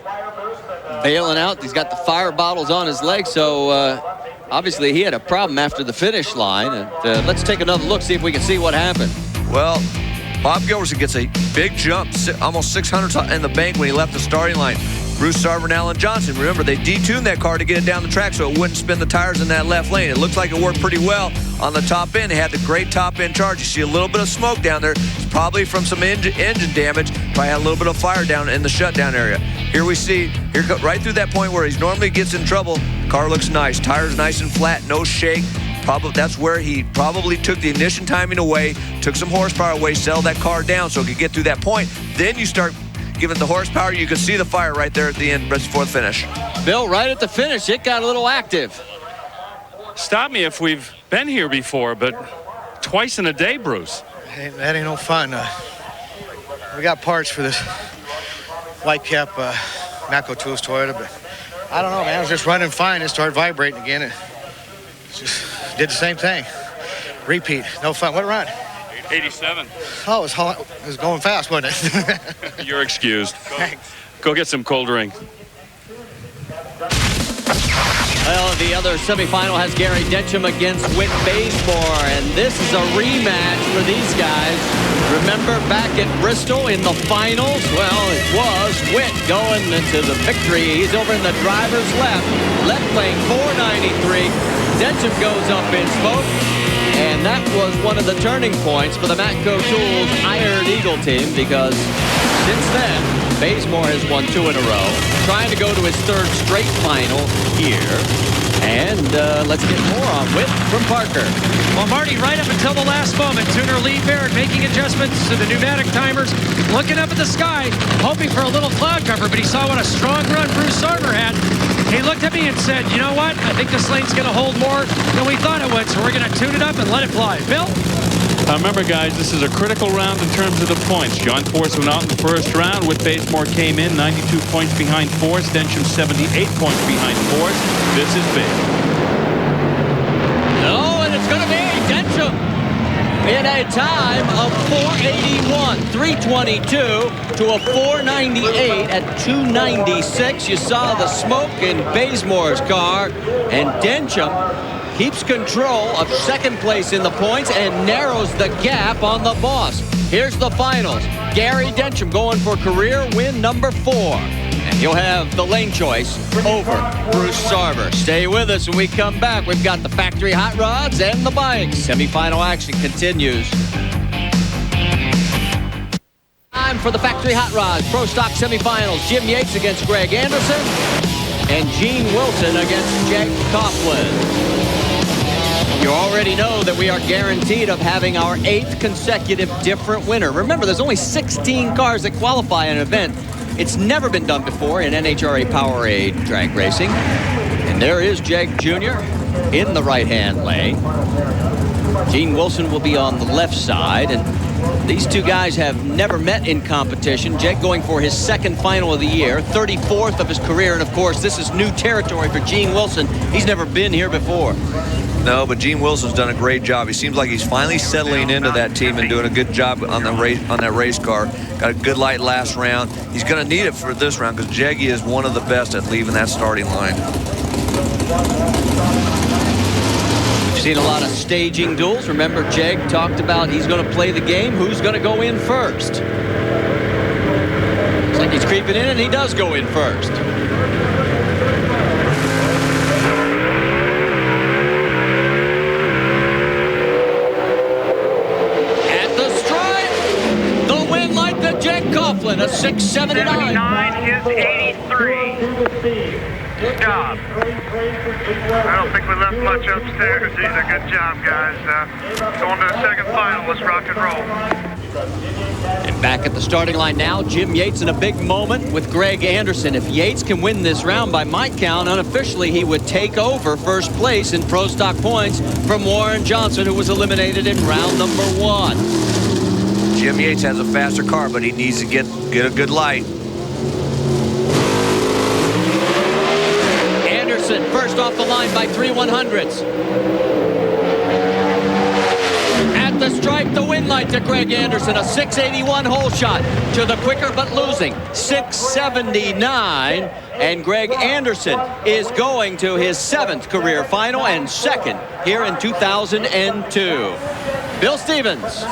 bailing out. He's got the fire bottles on his legs, so obviously he had a problem after the finish line. And let's take another look, see if we can see what happened.
Well, Bob Gilbertson gets a big jump, almost 600 in the bank when he left the starting line. Bruce Sarver and Alan Johnson, remember, they detuned that car to get it down the track so it wouldn't spin the tires in that left lane. It looks like it worked pretty well on the top end. They had the great top end charge. You see a little bit of smoke down there. It's probably from some engine damage. Probably had a little bit of fire down in the shutdown area. Here we see, right through that point where he normally gets in trouble, car looks nice. Tires nice and flat, no shake. That's where he probably took the ignition timing away, took some horsepower away, settled that car down so it could get through that point. Then you start giving it the horsepower. You could see the fire right there at the end, right before the finish.
Bill, right at the finish, it got a little active.
Stop me if we've been here before, but twice in a day, Bruce.
Hey, that ain't no fun. We got parts for this white cap Matco Tools Toyota, but I don't know, man. I was just running fine. It started vibrating again. It just did the same thing. Repeat. No fun. What run?
87.
Oh, it was going fast, wasn't it?
You're excused. Go get some cold drink.
Well, the other semifinal has Gary Dencham against Whit Bazemore, and this is a rematch for these guys. Remember back at Bristol in the finals? Well, it was Whit going into the victory. He's over in the driver's left lane, 493. Dencham goes up in smoke, and that was one of the turning points for the Matco Tools Iron Eagle team, because since then, Bazemore has won 2 in a row, trying to go to his 3rd straight final here. And let's get more on Whit from Parker.
Well, Marty, right up until the last moment, tuner Lee Barrett making adjustments to the pneumatic timers, looking up at the sky, hoping for a little cloud cover, but he saw what a strong run Bruce Sarver had. He looked at me and said, you know what? I think this lane's going to hold more than we thought it would, so we're going to tune it up and let it fly. Bill?
Remember, guys, this is a critical round in terms of the points. John Force went out in the first round. Whit Bazemore came in 92 points behind Force. Dencham 78 points behind Force. This is big.
No, and it's going to be Dencham in a time of 481, 322 to a 498 at 296. You saw the smoke in Bazemore's car, and Dencham keeps control of 2nd place in the points and narrows the gap on the boss. Here's the finals. Gary Dencham going for career win number 4. And he'll have the lane choice over Bruce Sarver. Stay with us when we come back. We've got the factory hot rods and the bikes. Semifinal action continues. Time for the factory hot rods. Pro Stock semifinals. Jim Yates against Greg Anderson. And Gene Wilson against Jack Coughlin. You already know that we are guaranteed of having our 8th consecutive different winner. Remember, there's only 16 cars that qualify in an event. It's never been done before in NHRA Powerade drag racing. And there is Jake Jr. in the right-hand lane. Gene Wilson will be on the left side, and these two guys have never met in competition. Jake going for his 2nd final of the year, 34th of his career, and of course, this is new territory for Gene Wilson. He's never been here before.
No, but Gene Wilson's done a great job. He seems like he's finally settling into that team and doing a good job on the on that race car. Got a good light last round. He's going to need it for this round because Jeggy is one of the best at leaving that starting line.
We've seen a lot of staging duels. Remember, Jeg talked about he's going to play the game. Who's going to go in first? Looks like he's creeping in, and he does go in first. Coughlin, a 679.
79 is 83. Good job. I don't think we left much upstairs either. Good job, guys. Going to the second final. Let's rock and roll.
And back at the starting line now, Jim Yates in a big moment with Greg Anderson. If Yates can win this round, by my count, unofficially, he would take over first place in Pro Stock points from Warren Johnson, who was eliminated in round number 1.
Jim Yates has a faster car, but he needs to get a good light.
Anderson first off the line by 3 100ths. At the stripe, the win light to Greg Anderson, a 681 hole shot to the quicker but losing 679. And Greg Anderson is going to his 7th career final and 2nd here in 2002. Bill Stevens.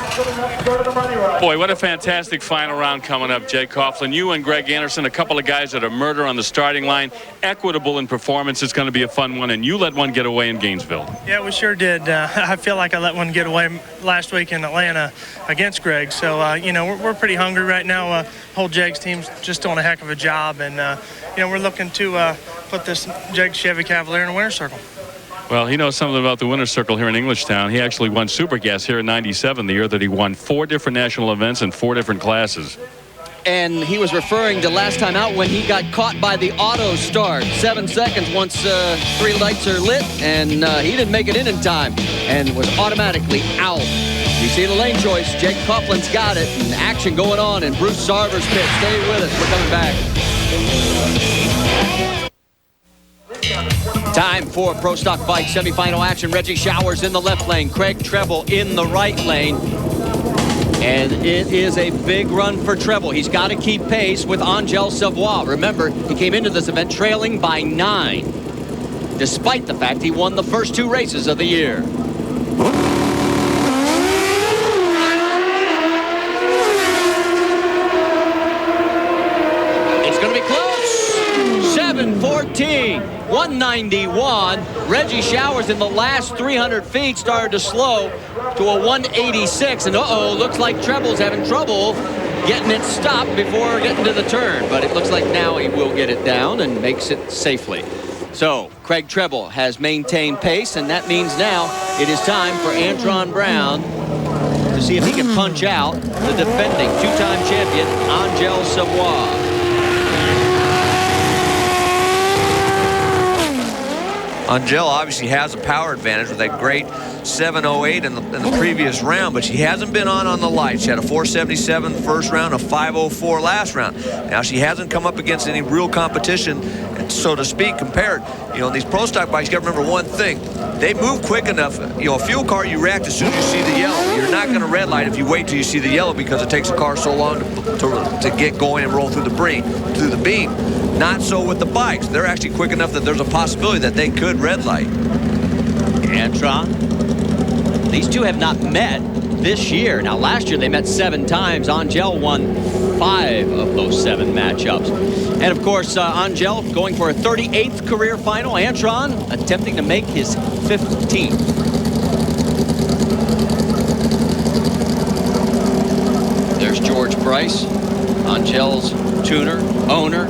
Boy, what a fantastic final round coming up, Jake Coughlin. You and Greg Anderson, a couple of guys that are murder on the starting line. Equitable in performance. It's going to be a fun one, and you let one get away in Gainesville.
Yeah, we sure did. I feel like I let one get away last week in Atlanta against Greg. So, we're pretty hungry right now. Whole Jeg's team's just doing a heck of a job, and, we're looking to put this Jeg Chevy Cavalier in a winner's circle.
Well, he knows something about the winner's circle here in Englishtown. He actually won Super Gas here in '97, the year that he won 4 different national events in 4 different classes.
And he was referring to last time out when he got caught by the auto start. 7 seconds once 3 lights are lit, and he didn't make it in time and was automatically out. You see the lane choice. Jake Coughlin's got it, and action going on in Bruce Sarver's pit. Stay with us. We're coming back. Time for Pro Stock Bike semifinal action. Reggie Showers in the left lane. Craig Treble in the right lane. And it is a big run for Treble. He's got to keep pace with Angel Savoy. Remember, he came into this event trailing by 9, despite the fact he won the first 2 races of the year. It's going to be close. 7:14, 191. Reggie Showers in the last 300 feet started to slow to a 186. And looks like Treble's having trouble getting it stopped before getting to the turn. But it looks like now he will get it down and makes it safely. So Craig Treble has maintained pace, and that means now it is time for Antron Brown to see if he can punch out the defending 2-time champion, Angel Savoy.
Angel obviously has a power advantage with that great 708 in the previous round, but she hasn't been on the light. She had a 477 first round, a 504 last round. Now she hasn't come up against any real competition, so to speak, compared. In these Pro Stock bikes, you got to remember one thing. They move quick enough. A fuel car, you react as soon as you see the yellow. You're not going to red light if you wait till you see the yellow because it takes a car so long to get going and roll through the beam. Not so with the bikes. They're actually quick enough that there's a possibility that they could red light.
Antron. These two have not met this year. Now, last year they met 7 times. Angel won 5 of those 7 matchups. And, of course, Angel going for a 38th career final. Antron attempting to make his 15th. There's George Price, Angel's tuner, owner.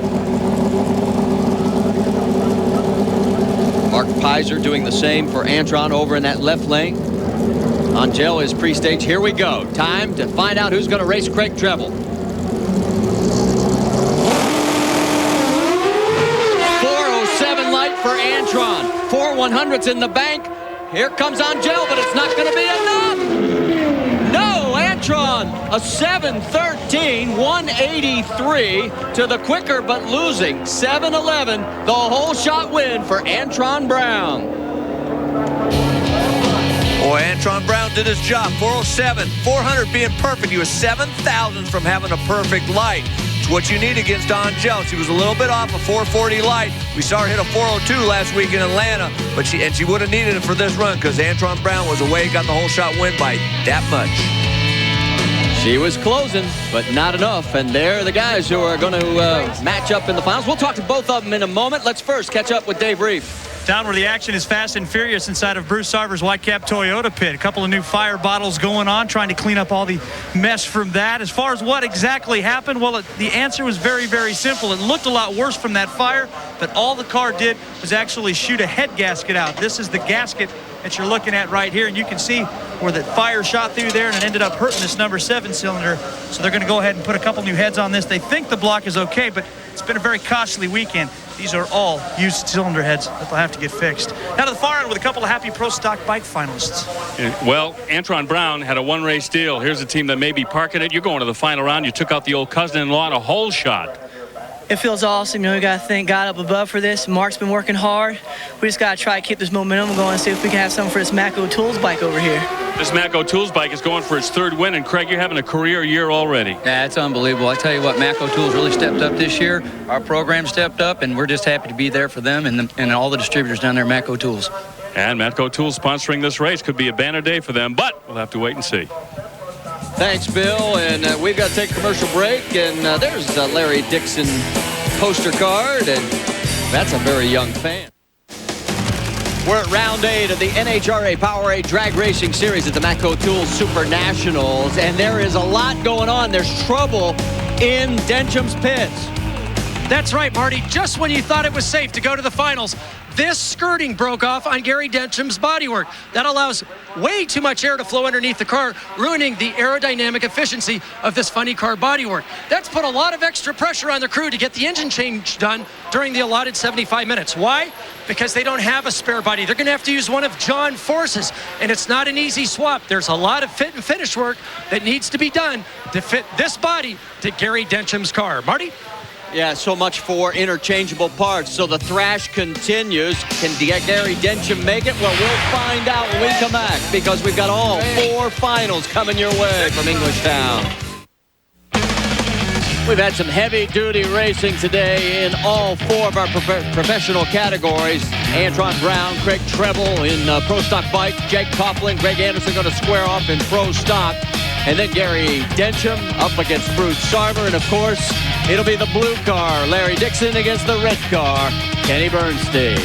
Mark Pizer doing the same for Antron over in that left lane. Angel is pre-stage. Here we go. Time to find out who's going to race Craig Treble. 407 light for Antron. 4 100ths in the bank. Here comes Angel, but it's not going to be enough. No, Antron, a 7:13, 183 to the quicker but losing 7:11. The whole shot win for Antron Brown.
Boy, Antron Brown did his job. 407, 400 being perfect. He was 7,000 from having a perfect light. It's what you need against Angel. She was a little bit off a 440 light. We saw her hit a 402 last week in Atlanta, but she would have needed it for this run because Antron Brown was away, got the whole shot win by that much.
She was closing, but not enough. And they're the guys who are going to match up in the finals. We'll talk to both of them in a moment. Let's first catch up with Dave Reef.
Down where the action is fast and furious inside of Bruce Sarver's Whitecap Toyota pit. A couple of new fire bottles going on, trying to clean up all the mess from that. As far as what exactly happened, well, the answer was very, very simple. It looked a lot worse from that fire, but all the car did was actually shoot a head gasket out. This is the gasket that you're looking at right here, and you can see where the fire shot through there and it ended up hurting this number 7 cylinder. So they're going to go ahead and put a couple new heads on this. They think the block is okay, but it's been a very costly weekend. These are all used cylinder heads that they'll have to get fixed. Now to the far end with a couple of happy Pro Stock bike finalists.
Well, Antron Brown had a one-race deal. Here's a team that may be parking it. You're going to the final round. You took out the old cousin-in-law in a hole shot.
It feels awesome. You know, we got to thank God up above for this. Mark's been working hard. We just got to try to keep this momentum going and see if we can have something for this Matco Tools bike over here.
This Matco Tools bike is going for its 3rd win, and Craig, you're having a career year already.
Yeah, it's unbelievable. I tell you what, Matco Tools really stepped up this year. Our program stepped up, and we're just happy to be there for them and all the distributors down there at Matco Tools.
And Matco Tools sponsoring this race could be a banner day for them, but we'll have to wait and see.
Thanks, Bill. And we've got to take a commercial break. And there's Larry Dixon poster card, and that's a very young fan. We're at round 8 of the NHRA Powerade Drag Racing Series at the Matco Tools Supernationals, and there is a lot going on. There's trouble in Dencham's pits.
That's right, Marty. Just when you thought it was safe to go to the finals, this skirting broke off on Gary Dencham's bodywork. That allows way too much air to flow underneath the car, ruining the aerodynamic efficiency of this funny car bodywork. That's put a lot of extra pressure on the crew to get the engine change done during the allotted 75 minutes. Why? Because they don't have a spare body. They're going to have to use one of John Force's, and it's not an easy swap. There's a lot of fit and finish work that needs to be done to fit this body to Gary Dencham's car. Marty?
Yeah, so much for interchangeable parts. So the thrash continues. Can Gary Dencham make it? Well, we'll find out when we come back because we've got all 4 finals coming your way from Englishtown. We've had some heavy-duty racing today in all 4 of our professional categories. Antron Brown, Craig Treble in Pro Stock Bike, Jake Coughlin, Greg Anderson going to square off in Pro Stock. And then Gary Dencham up against Bruce Sarver. And, of course, it'll be the blue car, Larry Dixon, against the red car, Kenny Bernstein.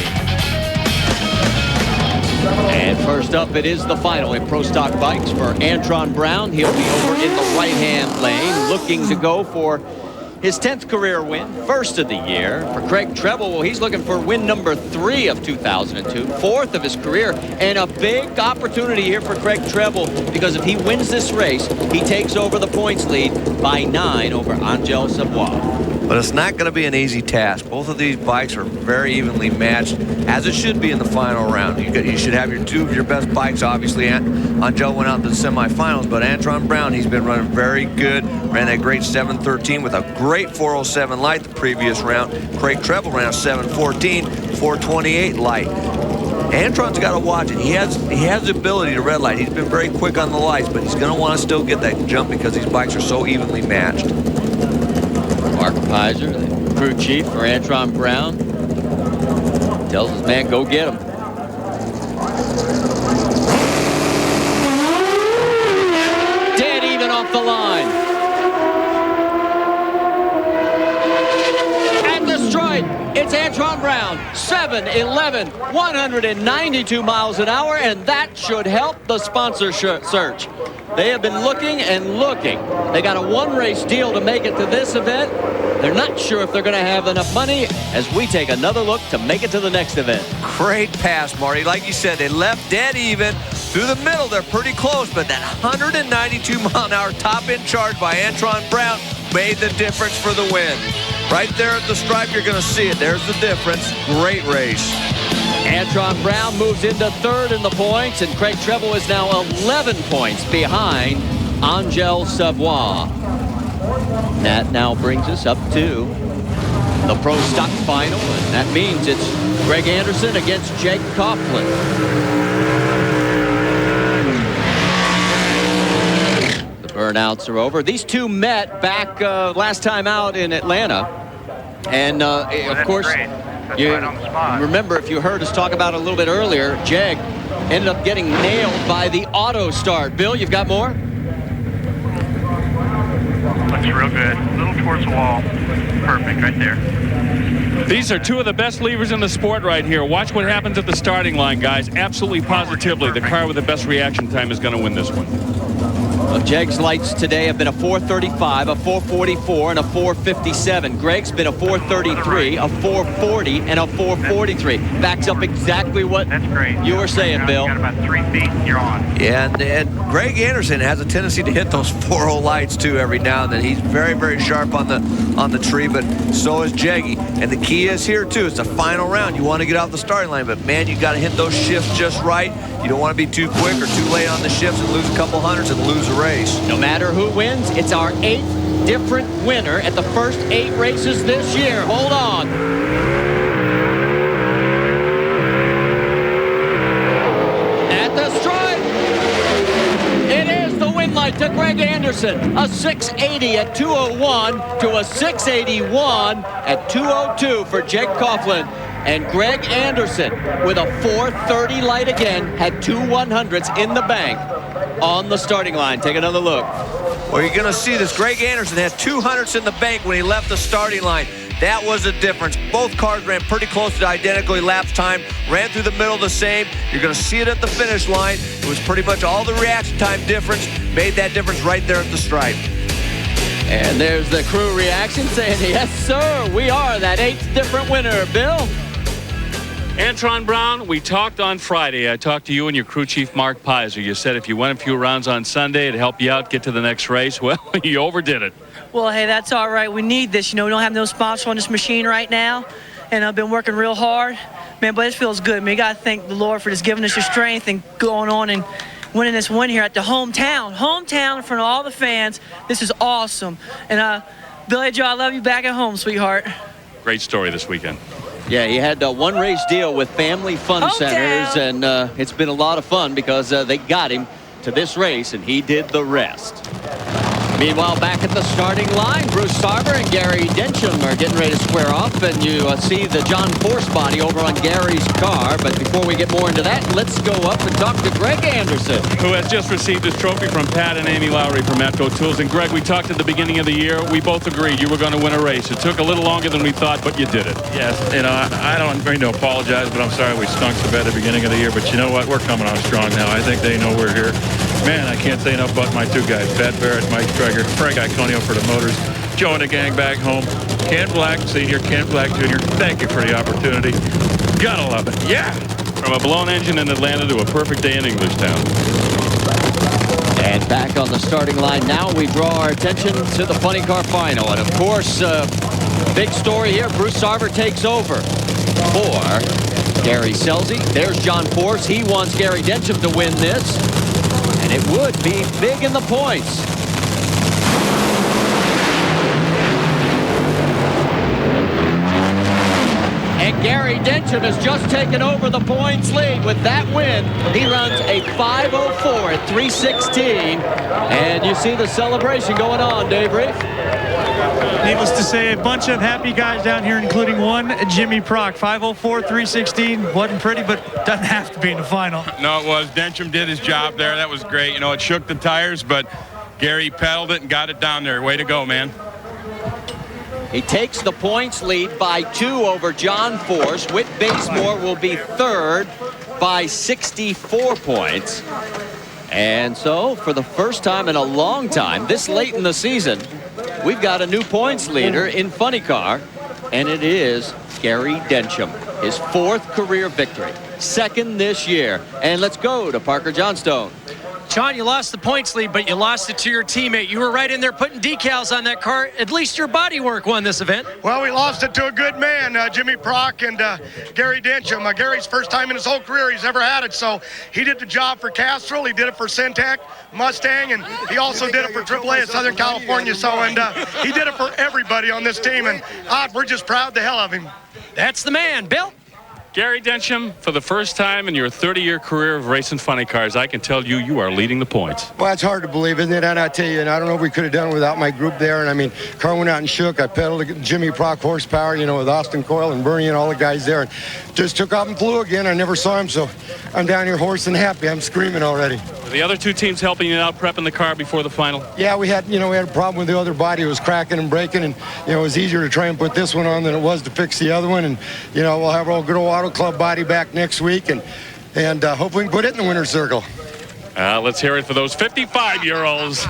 And first up, it is the final in Pro Stock Bikes for Antron Brown. He'll be over in the right-hand lane, looking to go for his 10th career win, first of the year. For Craig Treble, well, he's looking for win number 3 of 2002, 4th of his career, and a big opportunity here for Craig Treble because if he wins this race, he takes over the points lead by 9 over Angel Savoie.
But it's not going to be an easy task. Both of these bikes are very evenly matched, as it should be in the final round. You should have your 2 of your best bikes, obviously. Angel went out to the semifinals, but Antron Brown, he's been running very good. Ran that great 713 with a great 407 light the previous round. Craig Treble ran a 714, 428 light. Antron's got to watch it. He has the ability to red light. He's been very quick on the lights, but he's going to want to still get that jump because these bikes are so evenly matched.
Mark Pizer, the crew chief for Antron Brown, tells his man, go get him. Dead even off the line. At the stripe, it's Antron Brown, 7-11, 192 miles an hour, and that should help the sponsor search. They have been looking and looking. They got a 1-race deal to make it to this event. They're not sure if they're going to have enough money as we take another look to make it to the next event.
Great pass, Marty. Like you said, they left dead even. Through the middle, they're pretty close, but that 192-mile-an-hour top-end charge by Antron Brown made the difference for the win. Right there at the stripe, you're going to see it. There's the difference. Great race.
Antron Brown moves into 3rd in the points, and Craig Treble is now 11 points behind Angel Savoie. That now brings us up to the Pro Stock final, and that means it's Greg Anderson against Jake Coughlin. announcer over. These two met back last time out in Atlanta. And, of course, you remember, if you heard us talk about it a little bit earlier, Jeg ended up getting nailed by the auto start. Bill, you've got more?
Looks real good. A little towards the wall. Perfect right there.
These are two of the best levers in the sport right here. Watch what happens at the starting line, guys. Absolutely, positively, the car with the best reaction time is going to win this one.
Well, Jeg's lights today have been a 435, a 444, and a 457. Greg's been a 433, a 440, and a 443. Backs up exactly what you were saying, Bill.
You got about 3 feet, you're on.
Yeah, and Greg Anderson has a tendency to hit those 4-0 lights too every now and then. He's very, very sharp on the tree, but so is Jeggy. And the key is here too. It's the final round. You want to get off the starting line, but man, you got to hit those shifts just right. You don't want to be too quick or too late on the shifts and lose a couple hundreds and lose a race.
No matter who wins, it's our 8th different winner at the first 8 races this year. Hold on. At the stripe, it is the win light to Greg Anderson. A 680 at 201 to a 681 at 202 for Jeg Coughlin. And Greg Anderson, with a 430 light again, had 2 100s in the bank on the starting line. Take another look.
Well, you're going to see this. Greg Anderson had 200s in the bank when he left the starting line. That was the difference. Both cars ran pretty close to identical elapsed time, ran through the middle the same. You're going to see it at the finish line. It was pretty much all the reaction time difference. Made that difference right there at the stripe.
And there's the crew reaction saying, yes, sir, we are that 8th different winner. Bill?
Antron Brown, we talked on Friday. I talked to you and your crew chief, Mark Pizer. You said if you went a few rounds on Sunday, it'd help you out, get to the next race. Well, you overdid it.
Well, hey, that's all right. We need this. You know, we don't have no sponsor on this machine right now, and I've been working real hard. Man, but it feels good. Man, you got to thank the Lord for just giving us the strength and going on and winning this win here at the hometown in front of all the fans. This is awesome. And, Billy Joe, I love you back at home, sweetheart.
Great story this weekend.
Yeah, he had a one-race deal with Family Fun Centers, and it's been a lot of fun because they got him to this race, and he did the rest. Meanwhile, back at the starting line, Bruce Sarver and Gary Densham are getting ready to square off, and you see the John Force body over on Gary's car. But before we get more into that, let's go up and talk to Greg Anderson,
who has just received his trophy from Pat and Amy Lowry from Matco Tools. And Greg, we talked at the beginning of the year. We both agreed you were going to win a race. It took a little longer than we thought, but you did it.
Yes, you know, I don't mean to apologize, but I'm sorry we stunk so bad at the beginning of the year. But you know what? We're coming on strong now. I think they know we're here. Man, I can't say enough about my 2 guys, Pat Barrett, Mike Traeger, Frank Iconio for the motors, Joe and the gang back home, Ken Black Sr., Ken Black Jr., thank you for the opportunity. Gotta love it. Yeah!
From a blown engine in Atlanta to a perfect day in Englishtown.
And back on the starting line now, we draw our attention to the funny car final. And of course, big story here, Bruce Sarver takes over for Gary Scelzi. There's John Force. He wants Gary Densham to win this. And it would be big in the points. And Gary Densham has just taken over the points lead with that win. He runs a 5:04 at 3:16. And you see the celebration going on, Dave Reef.
Needless to say, a bunch of happy guys down here, including one Jimmy Prock. 5:04, 3:16. Wasn't pretty, but doesn't have to be in the final.
No, it was. Densham did his job there. That was great. You know, it shook the tires, but Gary pedaled it and got it down there. Way to go, man.
He takes the points lead by 2 over John Force. Whit Basemore will be third by 64 points. And so, for the first time in a long time, this late in the season, we've got a new points leader in Funny Car, and it is Gary Densham. His 4th career victory, 2nd this year. And let's go to Parker Johnstone.
John, you lost the points lead, but you lost it to your teammate. You were right in there putting decals on that car. At least your bodywork won this event.
Well, we lost it to a good man, Jimmy Prock and Gary Densham. Gary's first time in his whole career he's ever had it, so he did the job for Castrol. He did it for Syntec, Mustang, and he also did it for AAA at Southern California. So, and he did it for everybody on this team, and we're just proud the hell of him.
That's the man, Bill.
Gary Densham, for the first time in your 30-year career of racing funny cars, I can tell you you are leading the points.
Well, it's hard to believe, isn't it? And I tell you, and I don't know if we could have done it without my group there. And I mean, car went out and shook. I pedaled Jimmy Prock horsepower, you know, with Austin Coyle and Bernie and all the guys there. And just took off and flew again. I never saw him, so I'm down here horsing happy. I'm screaming already.
Were the other two teams helping you out, prepping the car before the final?
Yeah, we had a problem with the other body. It was cracking and breaking, and, you know, it was easier to try and put this one on than it was to fix the other one. And, you know, we'll have our good old Auto Club body back next week, and hopefully we can put it in the winner's circle.
Let's hear it for those 55-year-olds.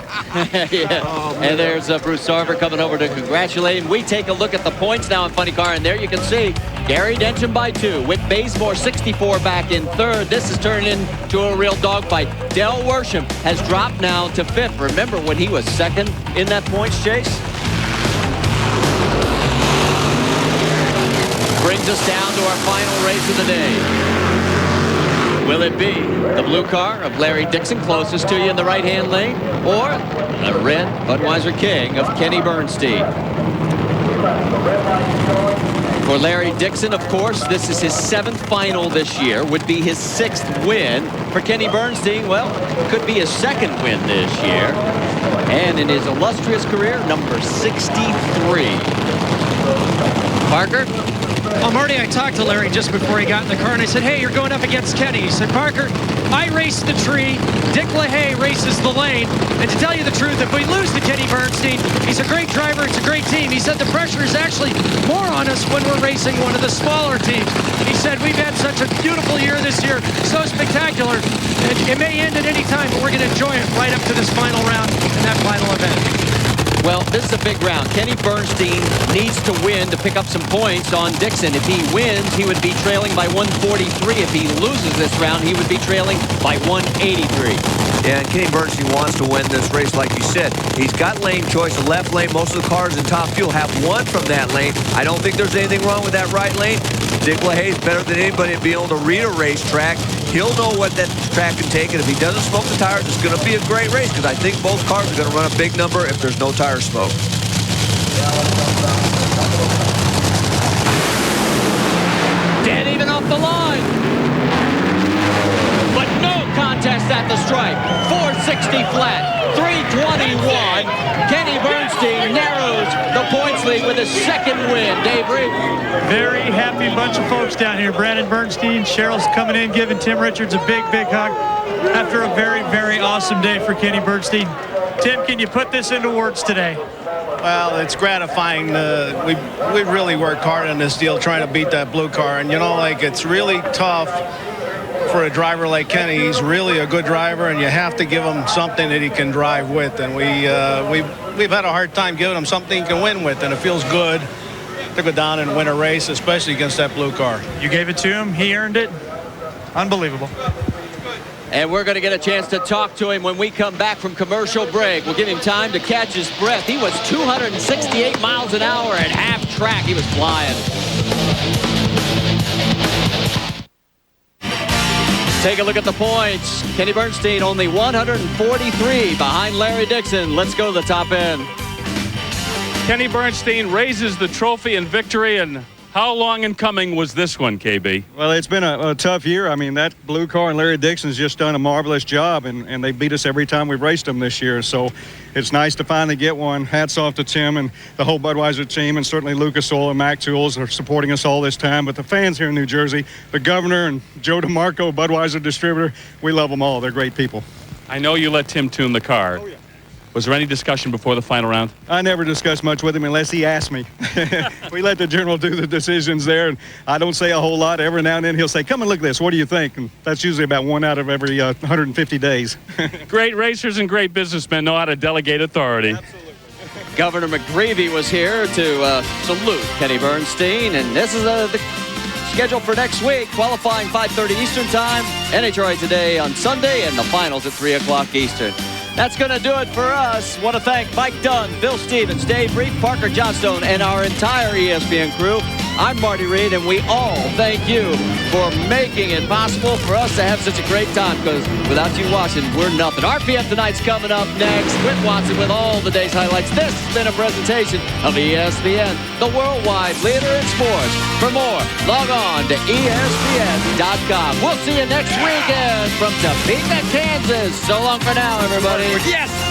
Yeah. And there's Bruce Sarver coming over to congratulate him. We take a look at the points now in Funny Car, and there you can see Gary Densham by 2. Whit Bazemore, 64, back in 3rd. This is turning into a real dogfight. Dale Worsham has dropped now to 5th. Remember when he was 2nd in that points chase? Brings us down to our final race of the day. Will it be the blue car of Larry Dixon, closest to you in the right-hand lane, or the red Budweiser King of Kenny Bernstein? For Larry Dixon, of course, this is his 7th final this year, would be his 6th win. For Kenny Bernstein, well, could be his 2nd win this year. And in his illustrious career, number 63. Parker?
Well, Marty, I talked to Larry just before he got in the car, and I said, hey, you're going up against Kenny. He said, Parker, I race the tree, Dick LaHaye races the lane, and to tell you the truth, if we lose to Kenny Bernstein, he's a great driver, it's a great team. He said the pressure is actually more on us when we're racing one of the smaller teams. He said, we've had such a beautiful year this year, so spectacular, and it may end at any time, but we're going to enjoy it right up to this final round and that final event.
Well, this is a big round. Kenny Bernstein needs to win to pick up some points on Dixon. If he wins, he would be trailing by 143. If he loses this round, he would be trailing by 183.
Yeah, and Kenny Bernstein wants to win this race, like you said. He's got lane choice, the left lane. Most of the cars in Top Fuel have one from that lane. I don't think there's anything wrong with that right lane. Dick LaHaye is better than anybody at being able to read a racetrack. He'll know what that track can take, and if he doesn't smoke the tires, it's going to be a great race, because I think both cars are going to run a big number if there's no tire smoke.
Dead even off the line. But no contest at the stripe. 460 flat. 321. Kenny Bernstein narrows the points lead with his 2nd win. Dave Reed.
Very happy bunch of folks down here. Brandon Bernstein, Cheryl's coming in, giving Tim Richards a big, big hug after a very, very awesome day for Kenny Bernstein. Tim, can you put this into words today?
Well, it's gratifying. We really worked hard on this deal trying to beat that blue car. And, you know, like, it's really tough for a driver like Kenny. He's really a good driver, and you have to give him something that he can drive with. And we've had a hard time giving him something he can win with, and it feels good to go down and win a race, especially against that blue car.
You gave it to him. He earned it. Unbelievable.
And we're going to get a chance to talk to him when we come back from commercial break. We'll give him time to catch his breath. He was 268 miles an hour at half track. He was flying. Take a look at the points. Kenny Bernstein only 143 behind Larry Dixon. Let's go to the top end.
Kenny Bernstein raises the trophy in victory, and how long in coming was this one, KB?
Well, it's been a tough year. I mean, that blue car and Larry Dixon's just done a marvelous job, and they beat us every time we've raced them this year. So it's nice to finally get one. Hats off to Tim and the whole Budweiser team, and certainly Lucas Oil and Mac Tools are supporting us all this time. But the fans here in New Jersey, the governor and Joe DeMarco, Budweiser distributor, we love them all. They're great people.
I know you let Tim tune the car. Oh, yeah. Was there any discussion before the final round?
I never discuss much with him unless he asks me. We let the general do the decisions there, and I don't say a whole lot. Every now and then he'll say, come and look at this. What do you think? And that's usually about one out of every 150 days.
Great racers and great businessmen know how to delegate authority.
Absolutely.
Governor McGreevey was here to salute Kenny Bernstein, and this is the schedule for next week. Qualifying 5:30 Eastern Time, NHRA Today on Sunday, and the finals at 3 o'clock Eastern. That's going to do it for us. Want to thank Mike Dunn, Bill Stevens, Dave Reed, Parker Johnstone, and our entire ESPN crew. I'm Marty Reed, and we all thank you for making it possible for us to have such a great time, because without you watching, we're nothing. RPM Tonight's coming up next. Whit Watson with all the day's highlights. This has been a presentation of ESPN, the worldwide leader in sports. For more, log on to ESPN.com. We'll see you next weekend from Topeka, Kansas. So long for now, everybody.
Yes!